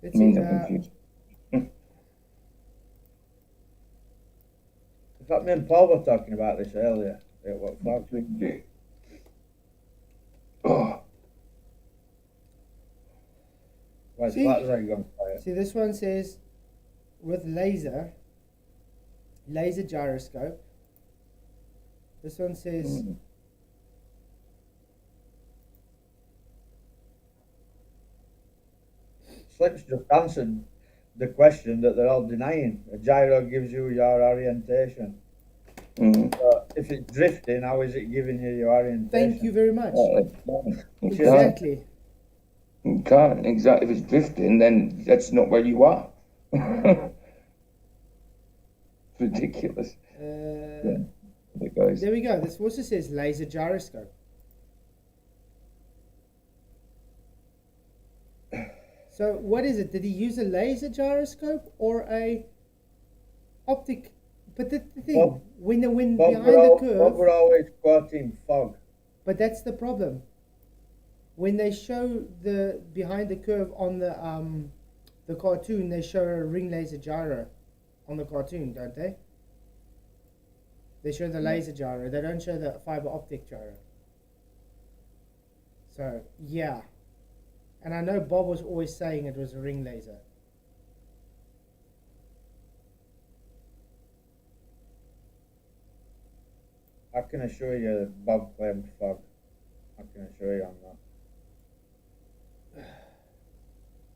Let's Means see, I'm confused. In fact, me and Paul were talking about this earlier. It was fog. Oh. Right, See? that's how you're going to play it. See, this one says with laser gyroscope. This one says Slips just answered the question that they're all denying. A gyro gives you your orientation. So if it's drifting, how is it giving you your orientation? Thank you very much. Exactly. You can't. Exactly. If it's drifting, then that's not where you are. Ridiculous. Yeah. Guys. There we go. This also says laser gyroscope. So what is it? Did he use a laser gyroscope or a optic? But that's the thing. Bob- when Bob behind were the al- curve. Bob were always quoting fog. But that's the problem. When they show the behind the curve on the cartoon, they show a ring laser gyro on the cartoon, don't they? They show the laser gyro. They don't show the fiber optic gyro. So yeah, and I know Bob was always saying it was a ring laser. I can assure you that Bob claimed fog. I can assure you on that.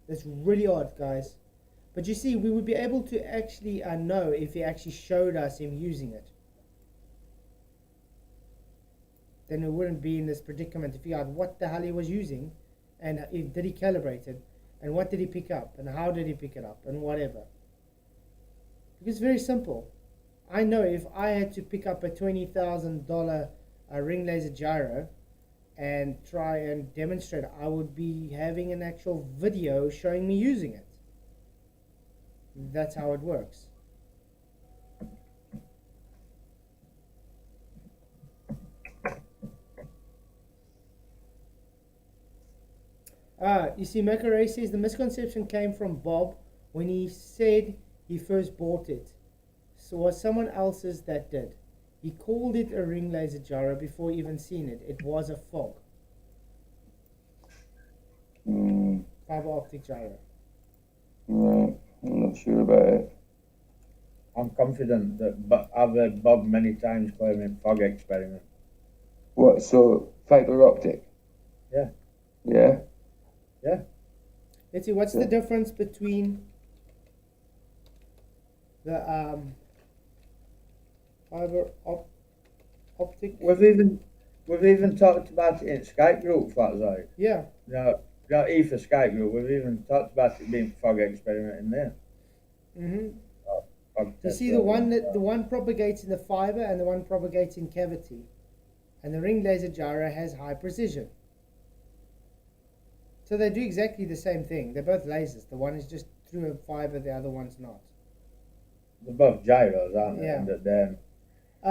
That's really odd, guys. But you see, we would be able to actually know if he actually showed us him using it. Then we wouldn't be in this predicament to figure out what the hell he was using, and did he calibrate it, and what did he pick up, and how did he pick it up, and whatever. Because it's very simple. I know if I had to pick up a $20,000 ring laser gyro and try and demonstrate it, I would be having an actual video showing me using it. That's how it works. You see, Macaray says the misconception came from Bob when he said he first bought it. So it was someone else's that did. He called it a ring laser gyro before even seeing it. It was a fog. Fiber optic gyro. Right, I'm not sure about it. I'm confident that I've heard Bob many times claiming fog experiment. What, so fiber optic? Yeah. Yeah? Yeah. Let's see, what's the difference between the fiber optic? We've even talked about it in Skype group, Flatzite. Yeah. No, E for Skype group. We've even talked about it being fog experiment in there. You see, the one propagates in the fiber and the one propagates in cavity, and the ring laser gyro has high precision. So they do exactly the same thing. They're both lasers. The one is just through a fiber, the other one's not. They're both gyros, aren't they? Yeah.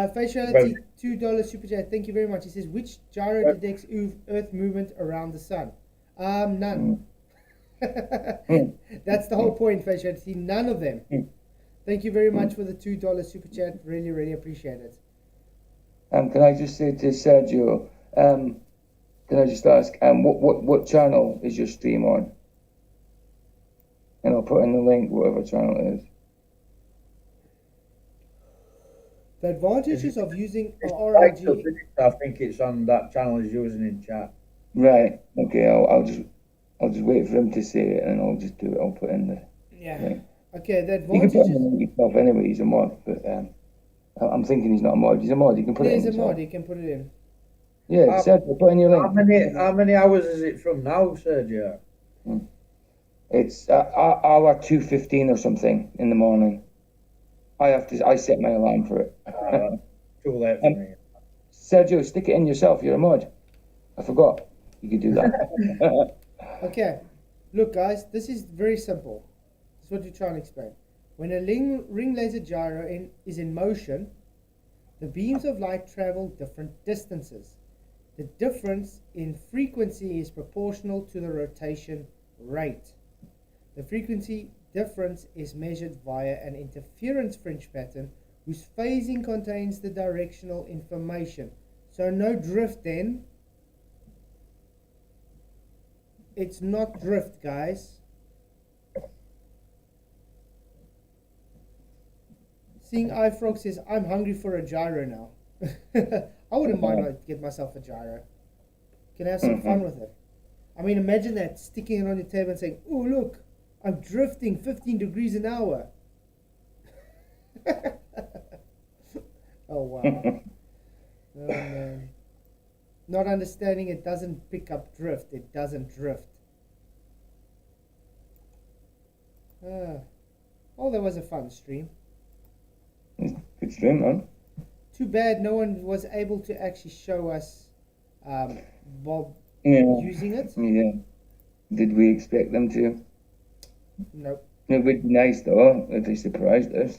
Faciality, $2 super chat. Thank you very much. He says, which gyro detects Earth movement around the sun? None. That's the whole point, Faciality. None of them. Thank you very much for the $2 super chat. Really, really appreciate it. Can I just say to Sergio, can I just ask, what channel is your stream on? And I'll put in the link, whatever channel it is. The advantages of using RIG. RIG. I think it's on that channel he's using in chat. Right. Okay. I'll just wait for him to say it, and I'll just do it. I'll put in the. Yeah. Link. Okay. The You can put advantages. in the link yourself anyway. He's a mod, but I'm thinking he's not a mod. He's a mod. You can put it in. He's a yourself. mod. You can put it in. Yeah, Sergio, put in your link. How many hours is it from now, Sergio? It's hour 2:15 or something in the morning. I set my alarm for it. Too late for me. Sergio, stick it in yourself. You're a mod. I forgot. You could do that. Okay. Look, guys, this is very simple. This is what you're trying to explain. When a ring laser gyro is in motion, the beams of light travel different distances. The difference in frequency is proportional to the rotation rate. The frequency difference is measured via an interference fringe pattern whose phasing contains the directional information. So no drift then. It's not drift, guys. Seeing iFrog says, I'm hungry for a gyro now. I wouldn't mind like get myself a gyro. Can have some fun with it. I mean, imagine that, sticking it on your table and saying, oh look, I'm drifting 15 degrees an hour. Oh wow. Oh man. Not understanding it doesn't pick up drift. It doesn't drift. Oh, that was a fun stream. Good stream, man. Too bad no one was able to actually show us Bob Yeah. using it. Yeah. Did we expect them to? Nope. It would be nice though if they surprised us.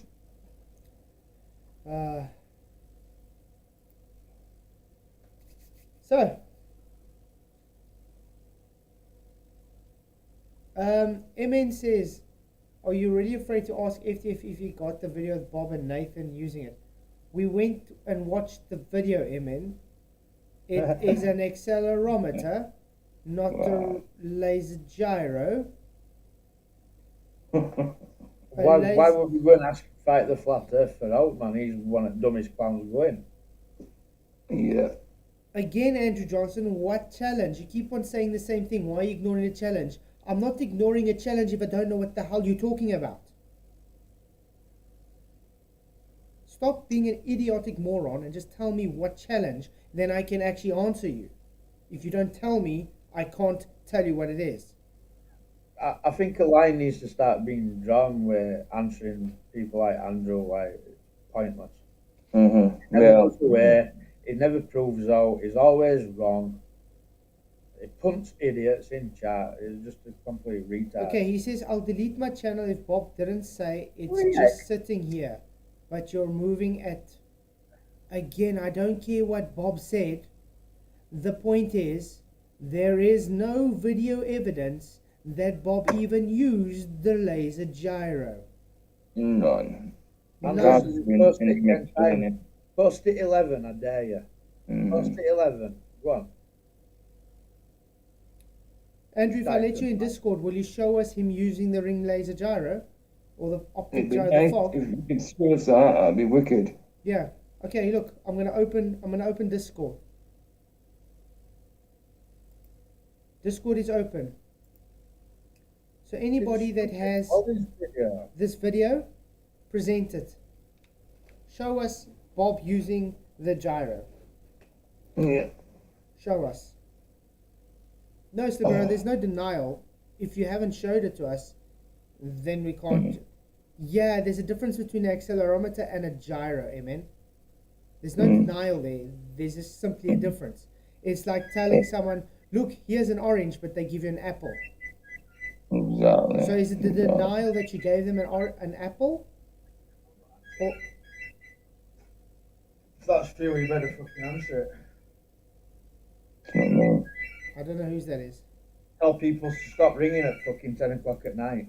So, MN says, are you really afraid to ask FTF if he got the video of Bob and Nathan using it? We went and watched the video, MN. It is an accelerometer, not a laser gyro. Why would we go and ask Fight the Flat Earther out, man? He's one of the dumbest clowns going. Yeah. Again, Andrew Johnson, what challenge? You keep on saying the same thing. Why are you ignoring a challenge? I'm not ignoring a challenge if I don't know what the hell you're talking about. Stop being an idiotic moron and just tell me what challenge, then I can actually answer you. If you don't tell me, I can't tell you what it is. I think a line needs to start being drawn where answering people like Andrew, like, it's pointless. Yeah. He never proves out. He's always wrong. He punts idiots in chat. He's just a complete retard. Okay, he says, I'll delete my channel if Bob didn't say it's just sitting here. But you're moving at... Again, I don't care what Bob said. The point is, there is no video evidence that Bob even used the laser gyro. None. Post it 11, I dare you. Post it 11. Go on. Andrew, if I let you in Discord, will you show us him using the ring laser gyro? Or the optic It'd be gyro, nice the fog? if you could show us that, that'd be wicked. Yeah. Okay, look, I'm gonna open Discord. Discord is open. So anybody that has this video, present it. Show us Bob using the gyro. Yeah. Show us. No, Slibero, there's no denial. If you haven't showed it to us, then we can't. Yeah, there's a difference between an accelerometer and a gyro, amen? There's no denial there. There's just simply a difference. It's like telling someone, look, here's an orange, but they give you an apple. Exactly. So is it the denial that you gave them an apple? Or If that's true, you better fucking answer it. It's not me. I don't know whose that is. Tell people to stop ringing at fucking 10 o'clock at night.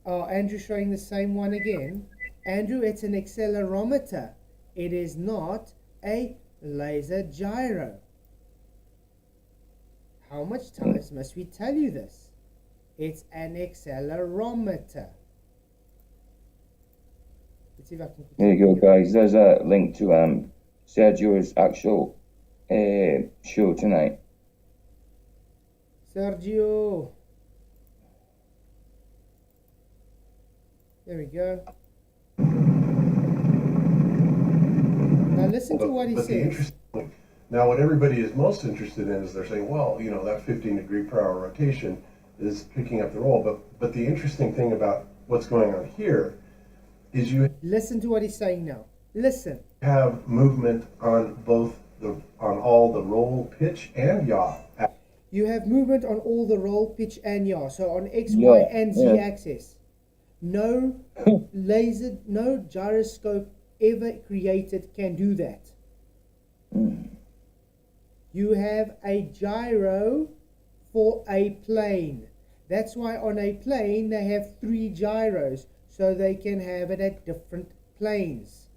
Oh, Andrew showing the same one again. Andrew, it's an accelerometer. It is not a laser gyro. How much times must we tell you this? It's an accelerometer. Let's see if I can... There you go, guys. There's a link to Sergio's actual show tonight. Sergio. There we go. Now listen to what he says. Now, what everybody is most interested in is they're saying, well, you know, that 15 degree per hour rotation is picking up the roll. But the interesting thing about what's going on here is you listen to what he's saying now. Listen. Have movement on all the roll, pitch, and yaw. You have movement on all the roll, pitch, and yaw. So on X, Y, and Z axis. No laser, no gyroscope ever created can do that. You have a gyro for a plane. That's why on a plane they have 3 gyros, so they can have it at different planes.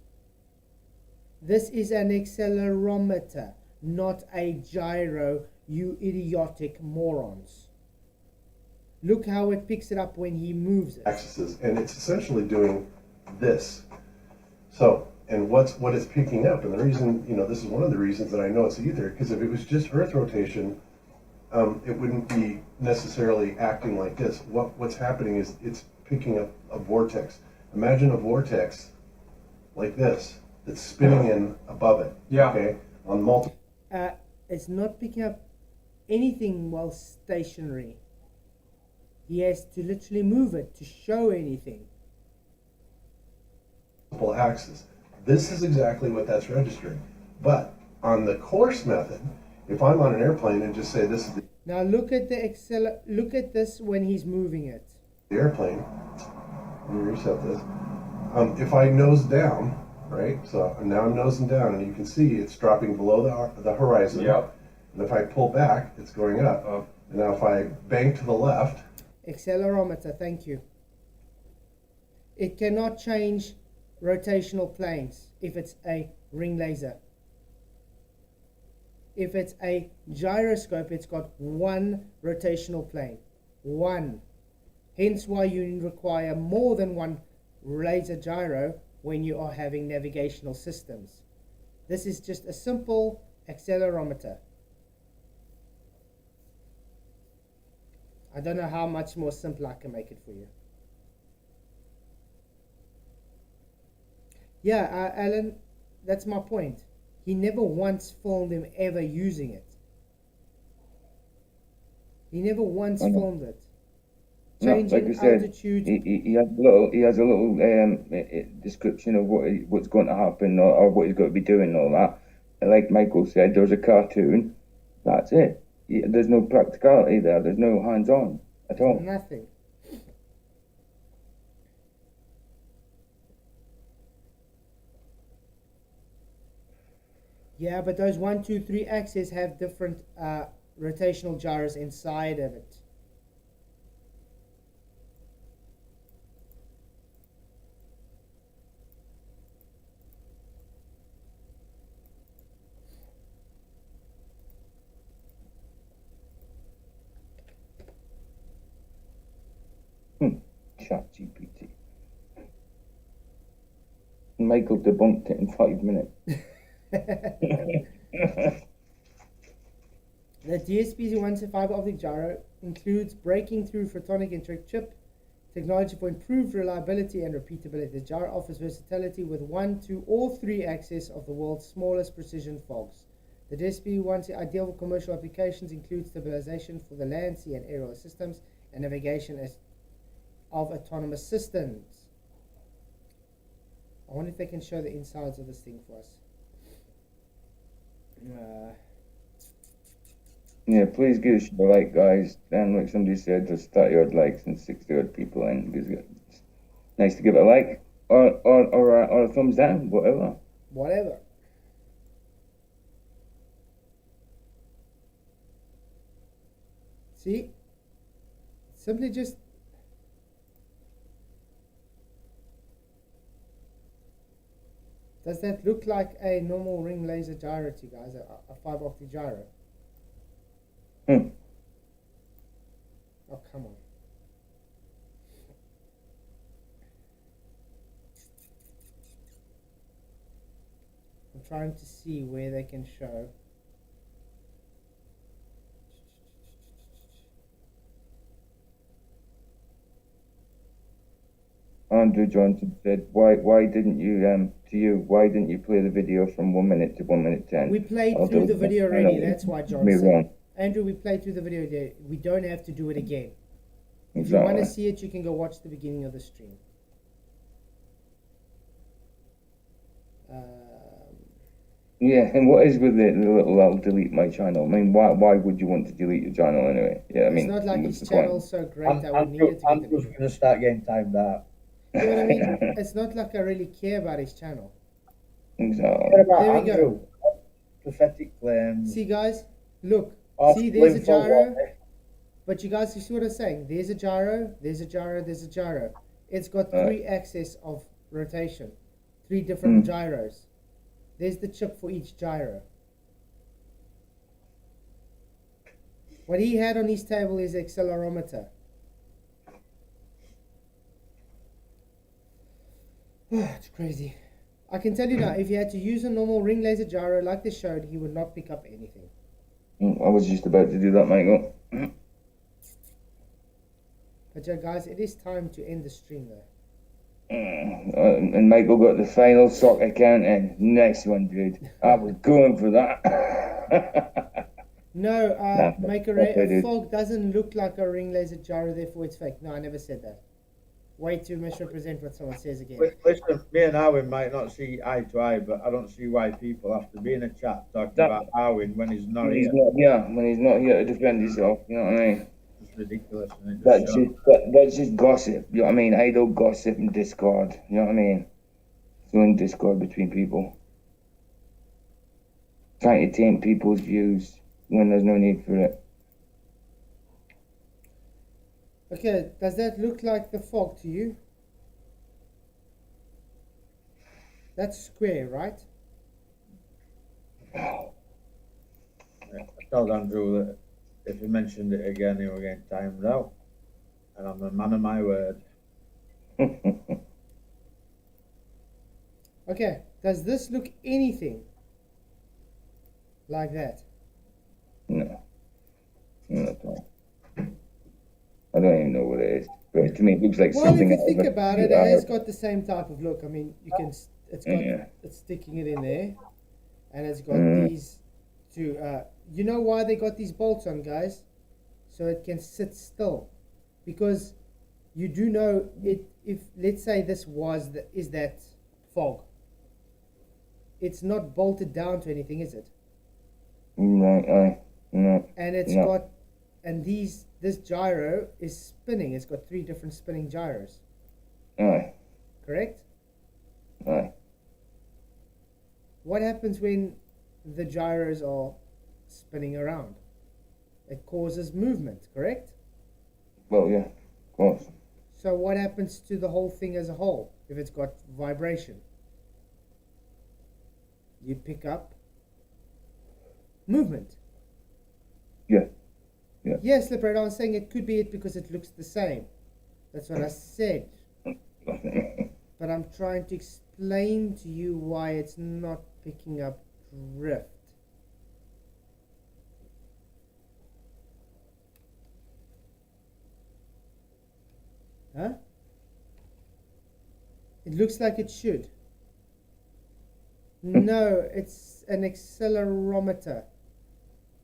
This is an accelerometer, not a gyro, you idiotic morons. Look how it picks it up when he moves it. Axes, and it's essentially doing this. So, and what it's picking up, and the reason, you know, this is one of the reasons that I know it's ether, because if it was just Earth rotation, it wouldn't be necessarily acting like this. What's happening is it's picking up a vortex. Imagine a vortex like this that's spinning in above it. Yeah. Okay. On multiple. It's not picking up anything while stationary. He has to literally move it to show anything. Multiple axes. This is exactly what that's registering. But on the course method, If I'm on an airplane and just say this is the Now look at the look at this when he's moving it. airplane, let me reset this. If I nose down, right? So now I'm nosing down, and you can see it's dropping below the horizon. Yep. And if I pull back, it's going up. And now if I bank to the left, Accelerometer, thank you. It cannot change rotational planes if it's a ring laser. If it's a gyroscope, it's got one rotational plane. One. Hence why you require more than one laser gyro when you are having navigational systems. This is just a simple accelerometer. I don't know how much more simple I can make it for you. Yeah, Alan, that's my point. He never once filmed him ever using it. He never once filmed it. Changing like I said, altitude. he has a little description of what's going to happen or what he's got to be doing and all that. And like Michael said, there's a cartoon. That's it. There's no practicality there. There's no hands-on at all. Nothing. Yeah, but those 1, 2, 3 axes have different rotational gyros inside of it. ChatGPT. Michael debunked it in 5 minutes. The DSP-01 fiber optic gyro includes breaking through photonic interrupt chip technology for improved reliability and repeatability. The gyro offers versatility with 1, 2, or 3 axes of the world's smallest precision fogs. The DSP-01 ideal for commercial applications includes stabilization for the land, sea, and aerial systems, and navigation of autonomous systems. I wonder if they can show the insides of this thing for us. Yeah, please give us a like, guys. And like somebody said, there's 30 odd likes and 60 odd people in. It's nice to give it a like or a thumbs down, whatever. Whatever. See? Simply just does that look like a normal ring laser gyro to you guys? A fiber optic gyro? Hmm. Oh, come on. I'm trying to see where they can show. Andrew Johnson said, "Why didn't you play the video from 1 minute to 1 minute 10?" We played through the video already. That's why John said. Andrew, we played through the video there. We don't have to do it again. If you want to see it, you can go watch the beginning of the stream. Yeah, and what is with the little I'll delete my channel? I mean, why would you want to delete your channel anyway? Yeah, I mean, it's not like his channel's so great. I would need it to I'm just going to start getting timed out. You know what I mean? It's not like I really care about his channel. Exactly. There we go. Pathetic claims. See, guys, look. See, there's a gyro. But you guys, you see what I'm saying? There's a gyro, there's a gyro, there's a gyro. It's got 3 axes of rotation, 3 different gyros. There's the chip for each gyro. What he had on his table is accelerometer. It's crazy. I can tell you now, if you had to use a normal ring laser gyro like they showed, he would not pick up anything. I was just about to do that, Michael. But yeah, guys, it is time to end the stream though. And Michael got the final soccer count in. Nice one, dude. I was going for that. No, make a fog doesn't look like a ring laser gyro, therefore it's fake. No, I never said that. way to misrepresent what someone says again. Listen, me and Arwin might not see eye to eye, but I don't see why people have to be in a chat talking about Arwin when he's not here. When he's not here to defend himself, you know what I mean? It's ridiculous, and it That's just gossip, you know what I mean? Idle gossip and discord, you know what I mean? Sowing discord between people. Trying to taint people's views when there's no need for it. Okay, does that look like the fog to you? That's square, right? I told Andrew that if he mentioned it again, he was getting timed out. And I'm a man of my word. Okay, does this look anything like that? No. Not at all. I don't even know what it is. But to me, it looks like Well, something. if you think about it, it has got the same type of look. I mean, you can, it's got, it's sticking it in there, and it's got these two. You know why they got these bolts on, guys? So it can sit still, because you do know it. If let's say this is that fog, it's not bolted down to anything, is it? Right. No. And it's got, and this gyro is spinning. It's got 3 different spinning gyros. Aye. Correct? Aye. What happens when the gyros are spinning around? It causes movement, correct? Well, yeah, of course. So what happens to the whole thing as a whole if it's got vibration? You pick up movement. Yeah. Yes, Liberator, I was saying it could be it because it looks the same. That's what I said. But I'm trying to explain to you why it's not picking up drift. Huh? It looks like it should. No, it's an accelerometer.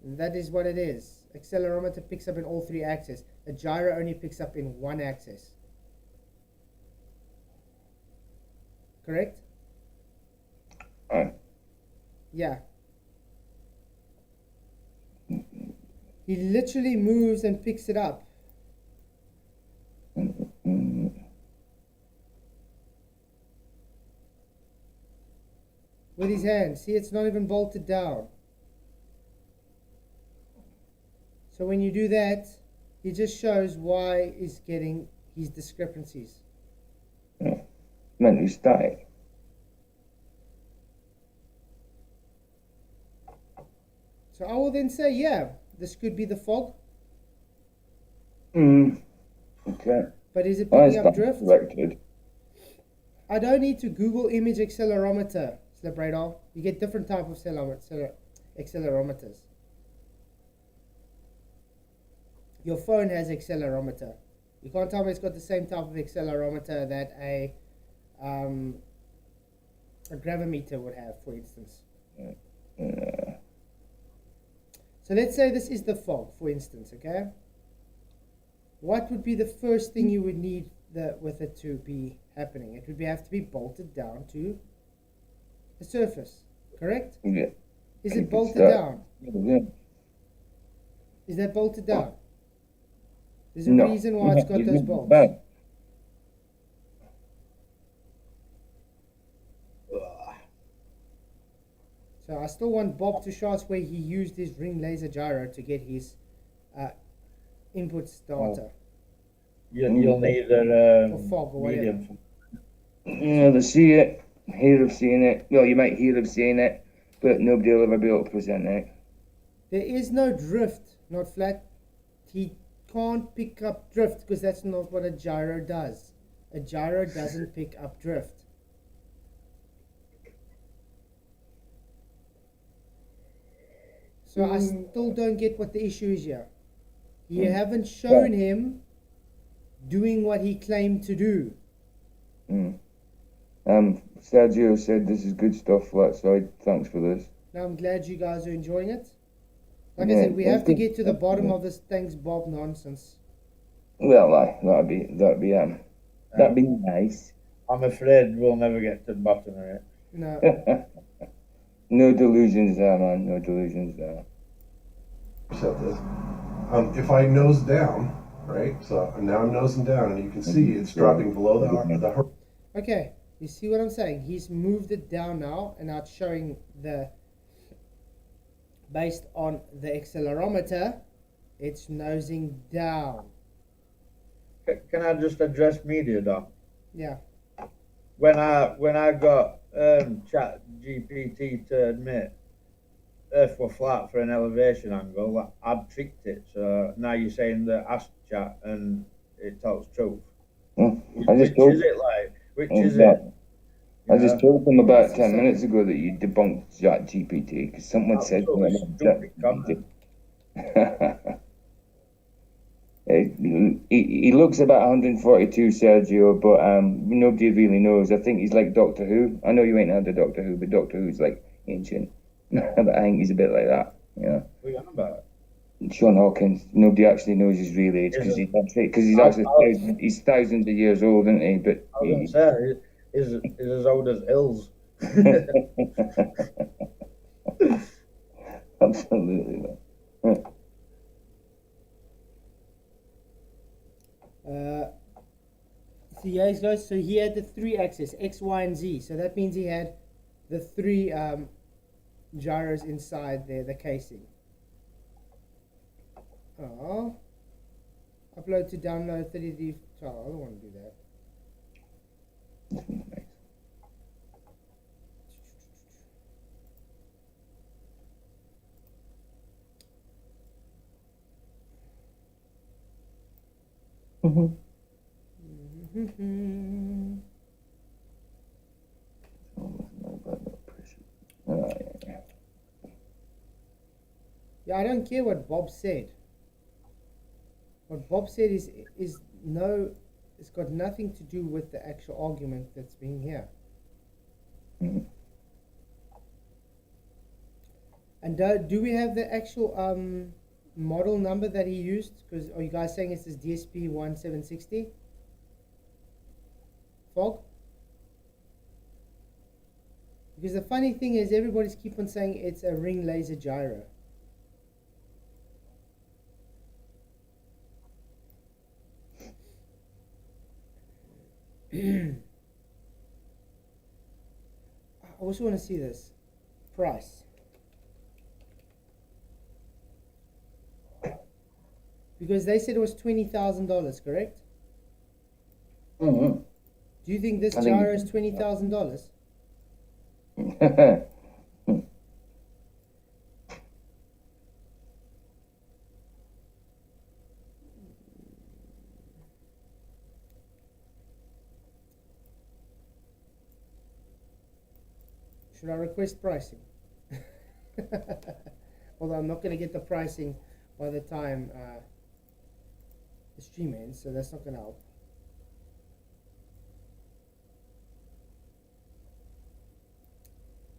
That is what it is. Accelerometer picks up in all 3 axes. A gyro only picks up in 1 axis. Correct? Yeah. He literally moves and picks it up. With his hand. See, it's not even bolted down. So when you do that, he just shows why he's getting his discrepancies. Mentally static. So I will then say, yeah, this could be the fog. Okay. But is it picking up drift? Corrected. I don't need to Google image accelerometer, Slipradar. You get different type of accelerometers. Your phone has accelerometer. You can't tell me it's got the same type of accelerometer that a gravimeter would have, for instance. So let's say this is the fog, for instance, okay? What would be the first thing you would need with it to be happening? It would have to be bolted down to the surface, correct? Yeah. Is it bolted down? Yeah. Is that bolted down? There's a reason why it's got those bolts. So I still want Bob to show us where he used his ring laser gyro to get his inputs data. You'll need or fog or whatever. medium. Yeah, they see it, hear of seeing it. Well, you might hear of seeing it, but nobody will ever be able to present it. There is no drift, not flat. He can't pick up drift because that's not what a gyro does. A gyro doesn't pick up drift. So I still don't get what the issue is here. You haven't shown him doing what he claimed to do. Sergio said this is good stuff, flat side. Thanks for this. Now I'm glad you guys are enjoying it. Like I said, we have to get to the bottom of this thanks Bob nonsense. Well, that'd be That'd be nice. I'm afraid we'll never get to the bottom of it. No. No delusions there, man. No delusions there. Set this. If I nose down, right? So now I'm nosing down, and you can see it's dropping below the horizon. Okay, you see what I'm saying? He's moved it down now, and now it's showing the, based on the accelerometer, it's nosing down. Can I just address media, Doc? Yeah. When I got Chat GPT to admit Earth were flat for an elevation angle, I've tricked it. So now you're saying that ask Chat and it tells truth. Which is it like? Which is it? I just told them about 10 minutes ago that you debunked Chat GPT because someone said he looks about 142, Sergio, but nobody really knows. I think he's like Doctor Who. I know you ain't heard of Doctor Who, but Doctor Who's like ancient. But I think he's a bit like that. Yeah. What are you on about? Sean Hawkins. Nobody actually knows his real age because he's thousands of years old, isn't he? But I was going to say he's as old as hills. Absolutely. So yeah, guys. So he had the 3 axes, X, Y, and Z. So that means he had the 3 gyros inside there, the casing. Oh, upload to download 30D. Oh, I don't want to do that. Yeah, I don't care what Bob said. What Bob said is no, it's got nothing to do with the actual argument that's being here. And do we have the actual model number that he used? Because are you guys saying it's this DSP 1760? Fog? Because the funny thing is everybody's keep on saying it's a ring laser gyro. I also want to see this price. Because they said it was $20,000, correct? Mm-hmm. Do you think this gyro is $20,000? Should I request pricing? Although I'm not going to get the pricing by the time the stream ends, so that's not going to help.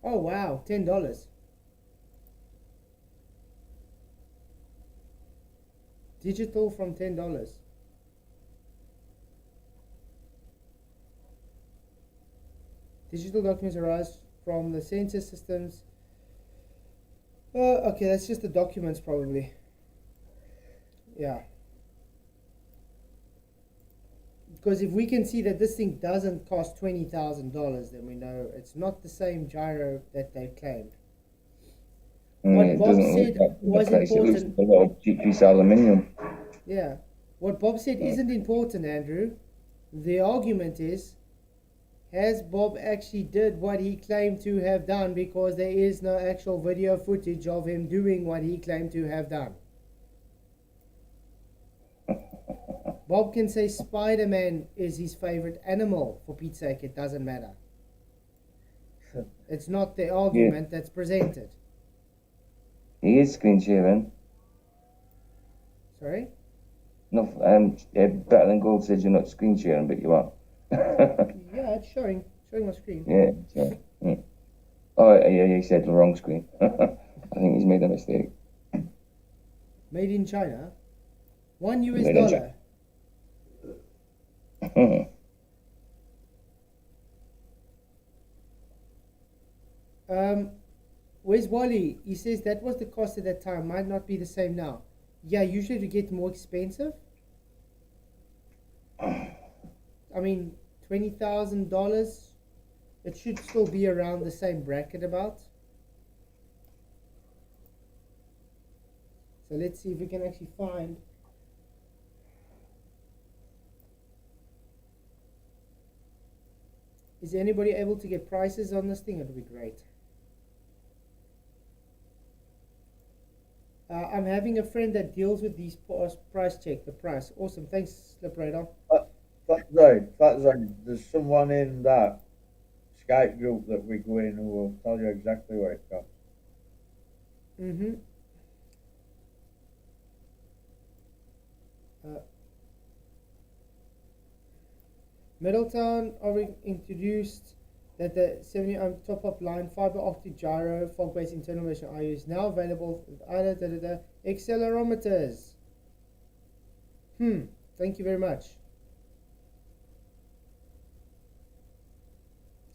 Oh wow, $10. Digital from $10. Digital documents arise from the sensor systems. Okay, that's just the documents probably. Yeah. Because if we can see that this thing doesn't cost $20,000, then we know it's not the same gyro that they claimed. What Bob said was important. A lot of cheap piece of aluminium. Yeah. What Bob said isn't important, Andrew. The argument is, has Bob actually did what he claimed to have done, because there is no actual video footage of him doing what he claimed to have done. Bob can say Spider-Man is his favorite animal. For Pete's sake, it doesn't matter. It's not the argument that's presented. He is screen sharing. Sorry? No, Better Than Gold says you're not screen sharing, but you are. Yeah, it's showing my screen. Yeah, sure. Yeah. Oh, yeah, he said the wrong screen. I think he's made a mistake. Made in China. $1. Where's Wally? He says that was the cost at that time. Might not be the same now. Yeah, usually to get more expensive. I mean, $20,000. It should still be around the same bracket about. So let's see if we can actually find. Is anybody able to get prices on this thing? It would be great. I'm having a friend that deals with these price check the price. Awesome, thanks, Slip Radar. Fat Zone, there's someone in that Skype group that we go in who will tell you exactly what it costs. Mm-hmm. Middletown already introduced that the 70 ohm top-up line fiber optic gyro fog-based internal mesh IU is now available with other accelerometers. Thank you very much.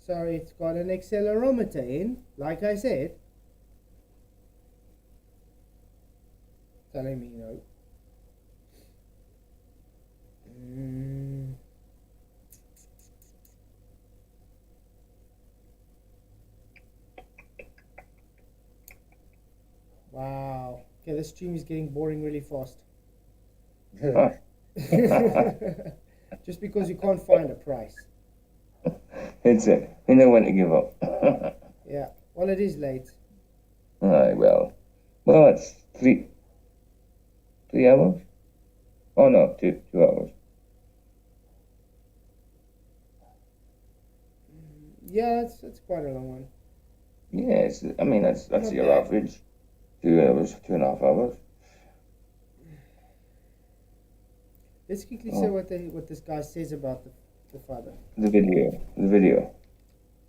So it's got an accelerometer in, like I said. Telling me no. Wow. Okay, this stream is getting boring really fast. Just because you can't find a price. It's it. You know when to give up. Yeah. Well, it is late. Alright, well, it's 3 hours? Oh no, 2 hours. Yeah, it's quite a long one. Yeah, I mean that's Not your bad. average. 2 hours, 2.5 hours. Let's quickly say what this guy says about the fiber. The video.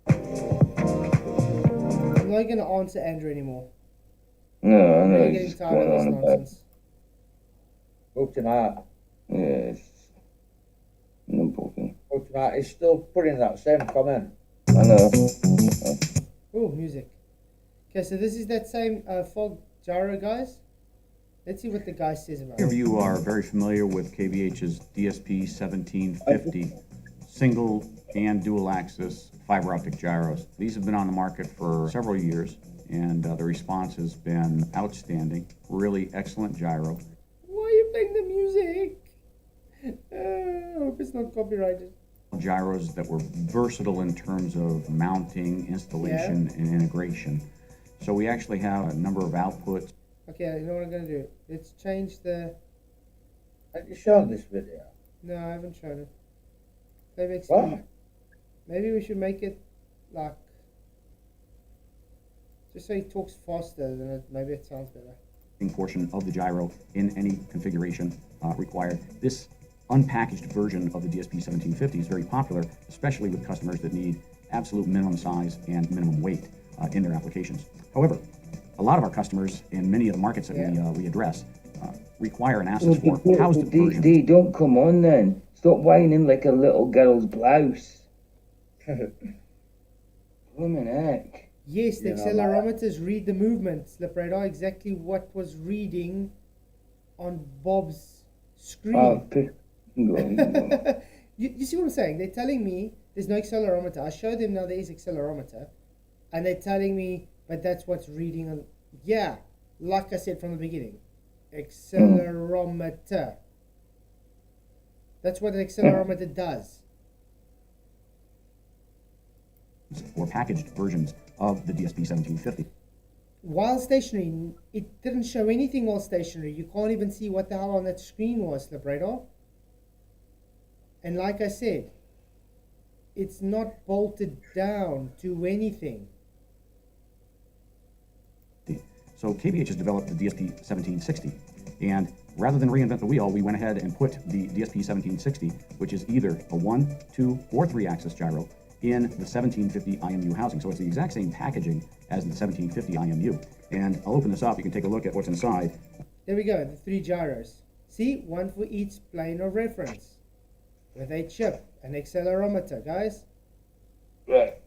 I'm not gonna answer Andrew anymore. No, I I'm know really he's getting just tired of going this on about. nonsense. Up tonight. Yes. No booking. Up tonight. He's still putting that same comment. I know. Oh, music. Okay, so this is that same fog gyro, guys. Let's see what the guy says about Many of it. you are very familiar with KVH's DSP 1750 single and dual axis fiber optic gyros. These have been on the market for several years, and the response has been outstanding. Really excellent gyro. Why are you playing the music? I hope it's not copyrighted. Gyros that were versatile in terms of mounting, installation, and integration. So we actually have a number of outputs. Okay, you know what I'm gonna do? Let's change the. Have you shown this video? No, I haven't shown it. Playback What? speed. Maybe we should make it like. Just so he talks faster, then maybe it sounds better. Portion of the gyro in any configuration required. This unpackaged version of the DSP 1750 is very popular, especially with customers that need absolute minimum size and minimum weight in their applications. However, a lot of our customers in many of the markets that we address require and ask us for housed versions. D, don't come on then. Stop whining like a little girl's blouse. Blooming heck. Yes, the You know, accelerometers read the movement, Slip Radar, exactly what was reading on Bob's screen. You see what I'm saying? They're telling me there's no accelerometer. I showed them now there is accelerometer, and they're telling me, but that's what's reading on. Yeah, like I said from the beginning, accelerometer. That's what an accelerometer does. Or packaged versions of the DSP 1750. While stationary, it didn't show anything while stationary. You can't even see what the hell on that screen was, Slip Radar. And like I said, it's not bolted down to anything. So KVH has developed the DSP 1760, and rather than reinvent the wheel, we went ahead and put the DSP 1760, which is either a 1, 2, or 3-axis gyro, in the 1750 IMU housing. So it's the exact same packaging as the 1750 IMU. And I'll open this up. You can take a look at what's inside. There we go, the 3 gyros. See, one for each plane of reference. With a chip, an accelerometer, guys. Right.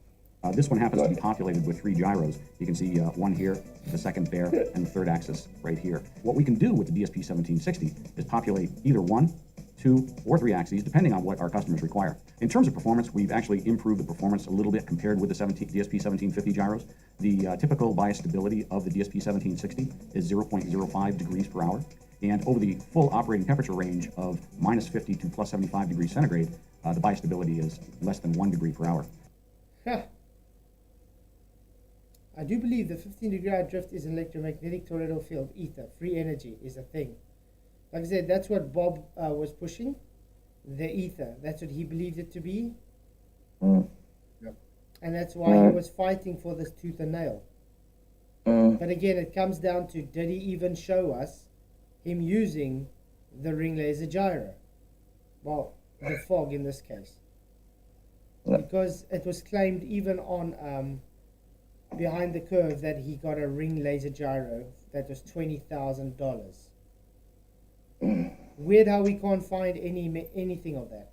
This one happens to be populated with 3 gyros. You can see one here, the second there, and the third axis right here. What we can do with the DSP 1760 is populate either 1, 2, or 3 axes, depending on what our customers require. In terms of performance, we've actually improved the performance a little bit compared with the DSP 1750 gyros. The typical bias stability of the DSP 1760 is 0.05 degrees per hour. And over the full operating temperature range of minus 50 to plus 75 degrees centigrade, the bias stability is less than 1 degree per hour. I do believe the 15-degree drift is an electromagnetic toroidal field ether. Free energy is a thing. Like I said, that's what Bob was pushing. The ether. That's what he believed it to be. Yep. And that's why he was fighting for this tooth and nail. But again, it comes down to, did he even show us him using the ring laser gyro? Well, the fog in this case. Because it was claimed even on Behind the Curve that he got a ring laser gyro that was $20,000. Weird how we can't find anything of that.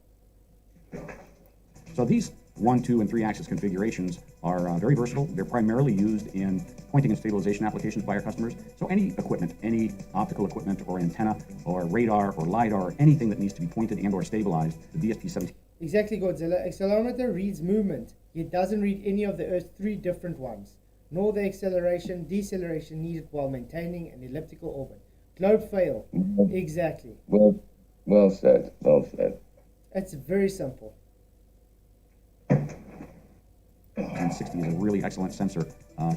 So these 1, 2, and 3 axis configurations are very versatile. They're primarily used in pointing and stabilization applications by our customers. So any equipment, any optical equipment or antenna or radar or LiDAR or anything that needs to be pointed and or stabilized, the DSP 17. Exactly, Godzilla. Accelerometer reads movement. It doesn't read any of the Earth's 3 different ones, nor the acceleration, deceleration needed while maintaining an elliptical orbit. Globe fail. Exactly. Well said. Well said. It's very simple. And 60 is a really excellent sensor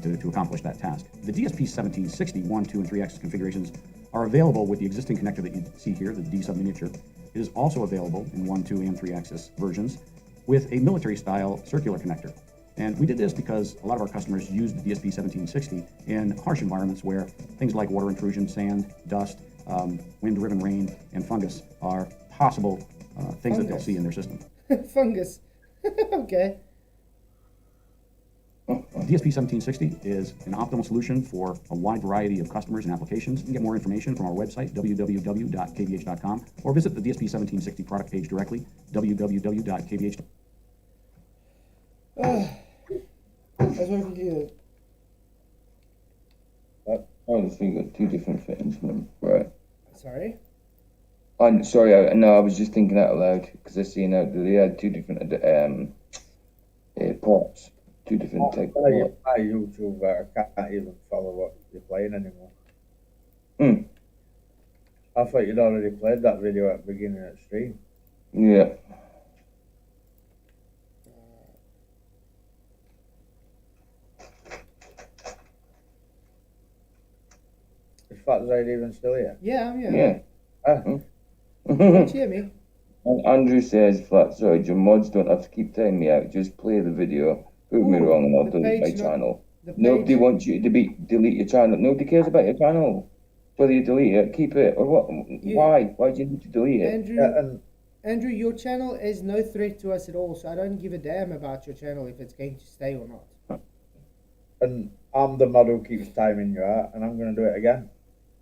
to accomplish that task. The DSP 1760 1, 2, and 3 axis configurations are available with the existing connector that you see here, the D-sub miniature. It is also available in 1, 2, and 3 axis versions with a military style circular connector. And we did this because a lot of our customers use the DSP 1760 in harsh environments where things like water intrusion, sand, dust, wind-driven rain, and fungus are possible things that they'll see in their system. Fungus. Okay. DSP 1760 is an optimal solution for a wide variety of customers and applications. You can get more information from our website, www.kvh.com, or visit the DSP 1760 product page directly, www.kvh.com. That's what we do. I just think got 2 different fittings, right? Sorry? I'm sorry, no, I was just thinking out loud because I seen out that they had 2 different ports, 2 different types of ports. My YouTube, I can't even follow what you're playing anymore. I thought you'd already played that video at the beginning of the stream. Yeah. Is Fat Zaid even still here? Yeah, I'm here. Yeah. Don't you hear me? And Andrew says, flat, sorry, your mods don't have to keep telling me out. Just play the video, prove me wrong, and I'll delete my channel. Nobody wants you to delete your channel. Nobody cares about your channel. Whether you delete it, keep it, or what? Why? Why do you need to delete it? Andrew, your channel is no threat to us at all, so I don't give a damn about your channel if it's going to stay or not. And I'm the mod who keeps timing you out, and I'm going to do it again.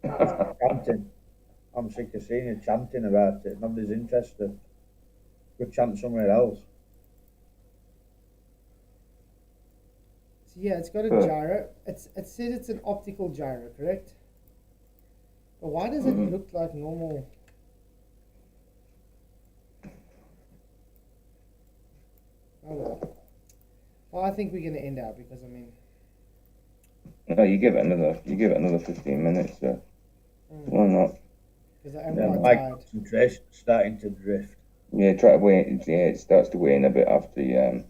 Chanting. I'm sick of seeing you chanting about it. Nobody's interested. Go chant somewhere else. So yeah, it's got a gyro. It said it's an optical gyro, correct? But why does it look like normal? Oh well, I think we're going to end out because I mean. No, you give it another 15 minutes. So why not? My concentration starting to drift. Yeah, try to wane. Yeah, it starts to wane a bit after the.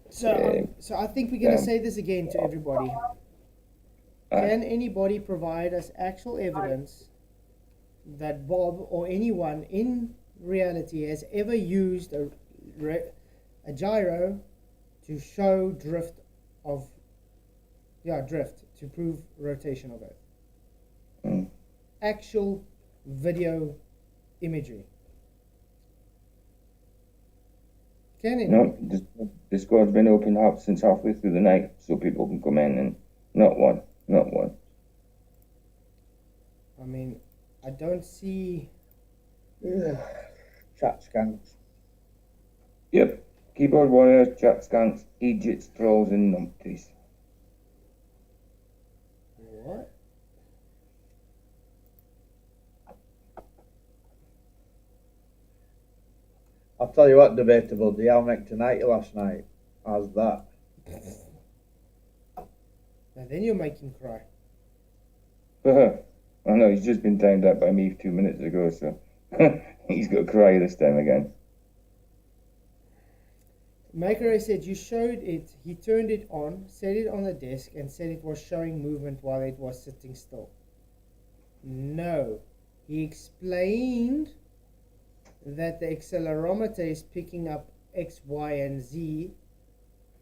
So I think we're going to say this again to everybody. Can anybody provide us actual evidence that Bob or anyone in reality has ever used a gyro to show drift to prove rotation of Earth? Actual video imagery. Can it? No, Discord's been open up since halfway through the night, so people can come in, and not one. I mean, I don't see. Chat skanks. Yep. Keyboard warriors, chat skanks, idiots, trolls, and numpties. What? I'll tell you what, debatable. The Almec tonight last night. How's that? Now then you'll make him cry. I know, he's just been timed out by me 2 minutes ago, so he's got to cry this time again. Maker said you showed it, he turned it on, set it on the desk, and said it was showing movement while it was sitting still. No. He explained that the accelerometer is picking up X, Y, and Z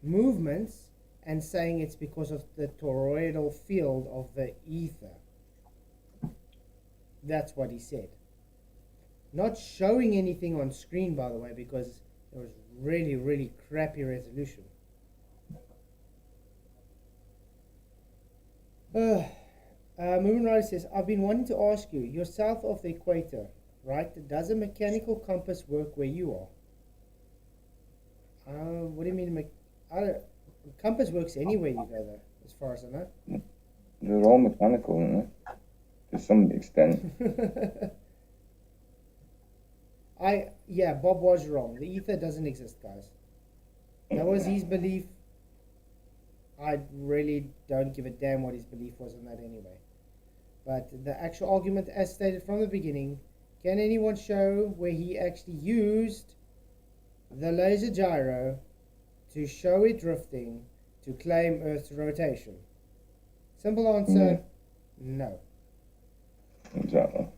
movements and saying it's because of the toroidal field of the ether. That's what he said. Not showing anything on screen, by the way, because it was really, really crappy resolution. Movement Rider says, I've been wanting to ask you, you're south of the equator, right? Does a mechanical compass work where you are? What do you mean? Compass works anywhere you go, though, as far as I know. They're all mechanical, aren't they? To some extent. Yeah, Bob was wrong. The ether doesn't exist, guys. That was his belief. I really don't give a damn what his belief was on that anyway. But the actual argument, as stated from the beginning, can anyone show where he actually used the laser gyro to show it drifting to claim Earth's rotation? Simple answer, no. Exactly.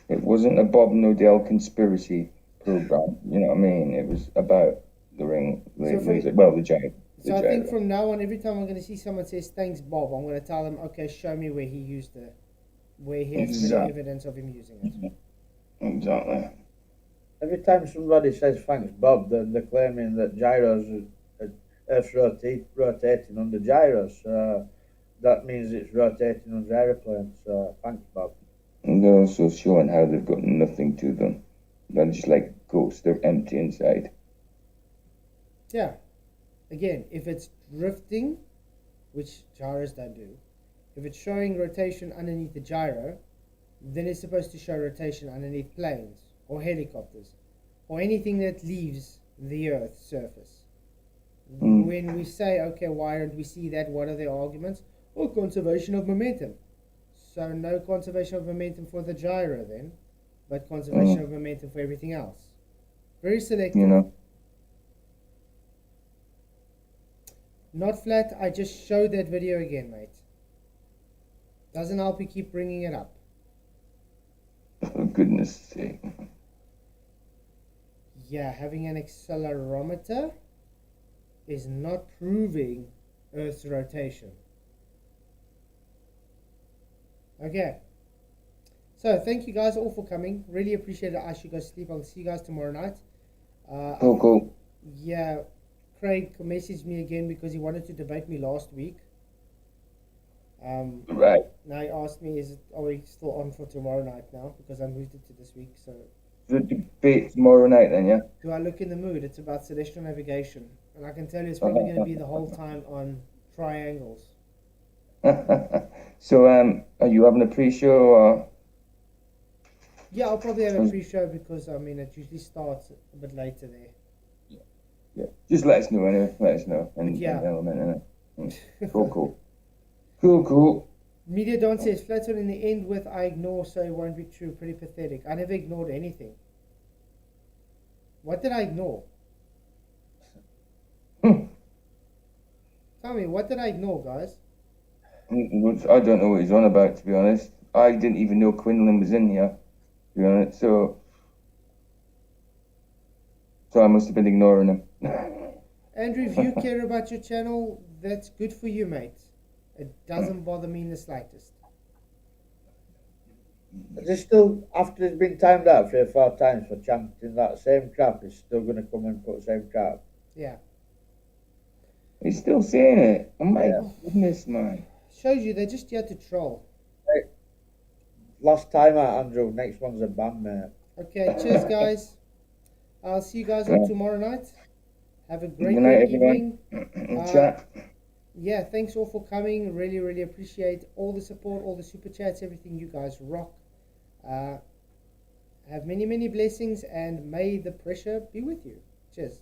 It wasn't a Bob Nodell conspiracy program. You know what I mean? It was about the ring, the giant. So I think from now on, every time I'm going to see someone says thanks Bob, I'm going to tell them, okay, show me where he used it, where he has evidence of him using it. Exactly. Every time somebody says thanks Bob, they're claiming that gyros Earth's rotating under gyros. That means it's rotating on aeroplanes. Thanks Bob. And they're also showing how they've got nothing to them. They're just like ghosts, they're empty inside. Yeah. Again, if it's drifting, which gyros don't do, if it's showing rotation underneath the gyro, then it's supposed to show rotation underneath planes or helicopters or anything that leaves the Earth's surface. When we say, okay, why don't we see that? What are the arguments? Oh, conservation of momentum. So no conservation of momentum for the gyro then, but conservation of momentum for everything else. Very selective. You know. Not flat, I just showed that video again, mate. Doesn't help you keep bringing it up. For goodness sake. Yeah, having an accelerometer is not proving Earth's rotation. Okay. So, thank you guys all for coming. Really appreciate it. I should go sleep. I'll see you guys tomorrow night. Cool. Yeah, Craig messaged me again because he wanted to debate me last week. Right. Now he asked me, are we still on for tomorrow night now? Because I moved it to this week. So The debate tomorrow night then, yeah? do I look in the mood? It's about celestial navigation. And I can tell you it's probably going to be the whole time on triangles. So, are you having a pre-show or? Yeah, I'll probably have a pre-show because, I mean, it usually starts a bit later there. Yeah, just let us know anyway. Let us know. And element in it. Cool. Media Don says, Flaton in the end with I ignore so it won't be true. Pretty pathetic. I never ignored anything. What did I ignore? Tell me, what did I ignore, guys? I don't know what he's on about, to be honest. I didn't even know Quinlan was in here, to be honest. So I must have been ignoring him. Andrew, if you care about your channel, that's good for you, mate. It doesn't bother me in the slightest. Is it still, after it's been timed out 3 or 4 times for chanting that same crap, it's still going to come and put the same crap? Yeah. He's still saying it. Oh my goodness, man. Shows you they're just here to troll. Hey, last time out, Andrew. Next one's a ban, mate. Okay, cheers, guys. I'll see you guys all tomorrow night. Have a great Good night, good everyone. evening. Chat. Yeah, thanks all for coming. Really, really appreciate all the support, all the super chats, everything. You guys rock. Have many, many blessings, and may the pressure be with you. Cheers.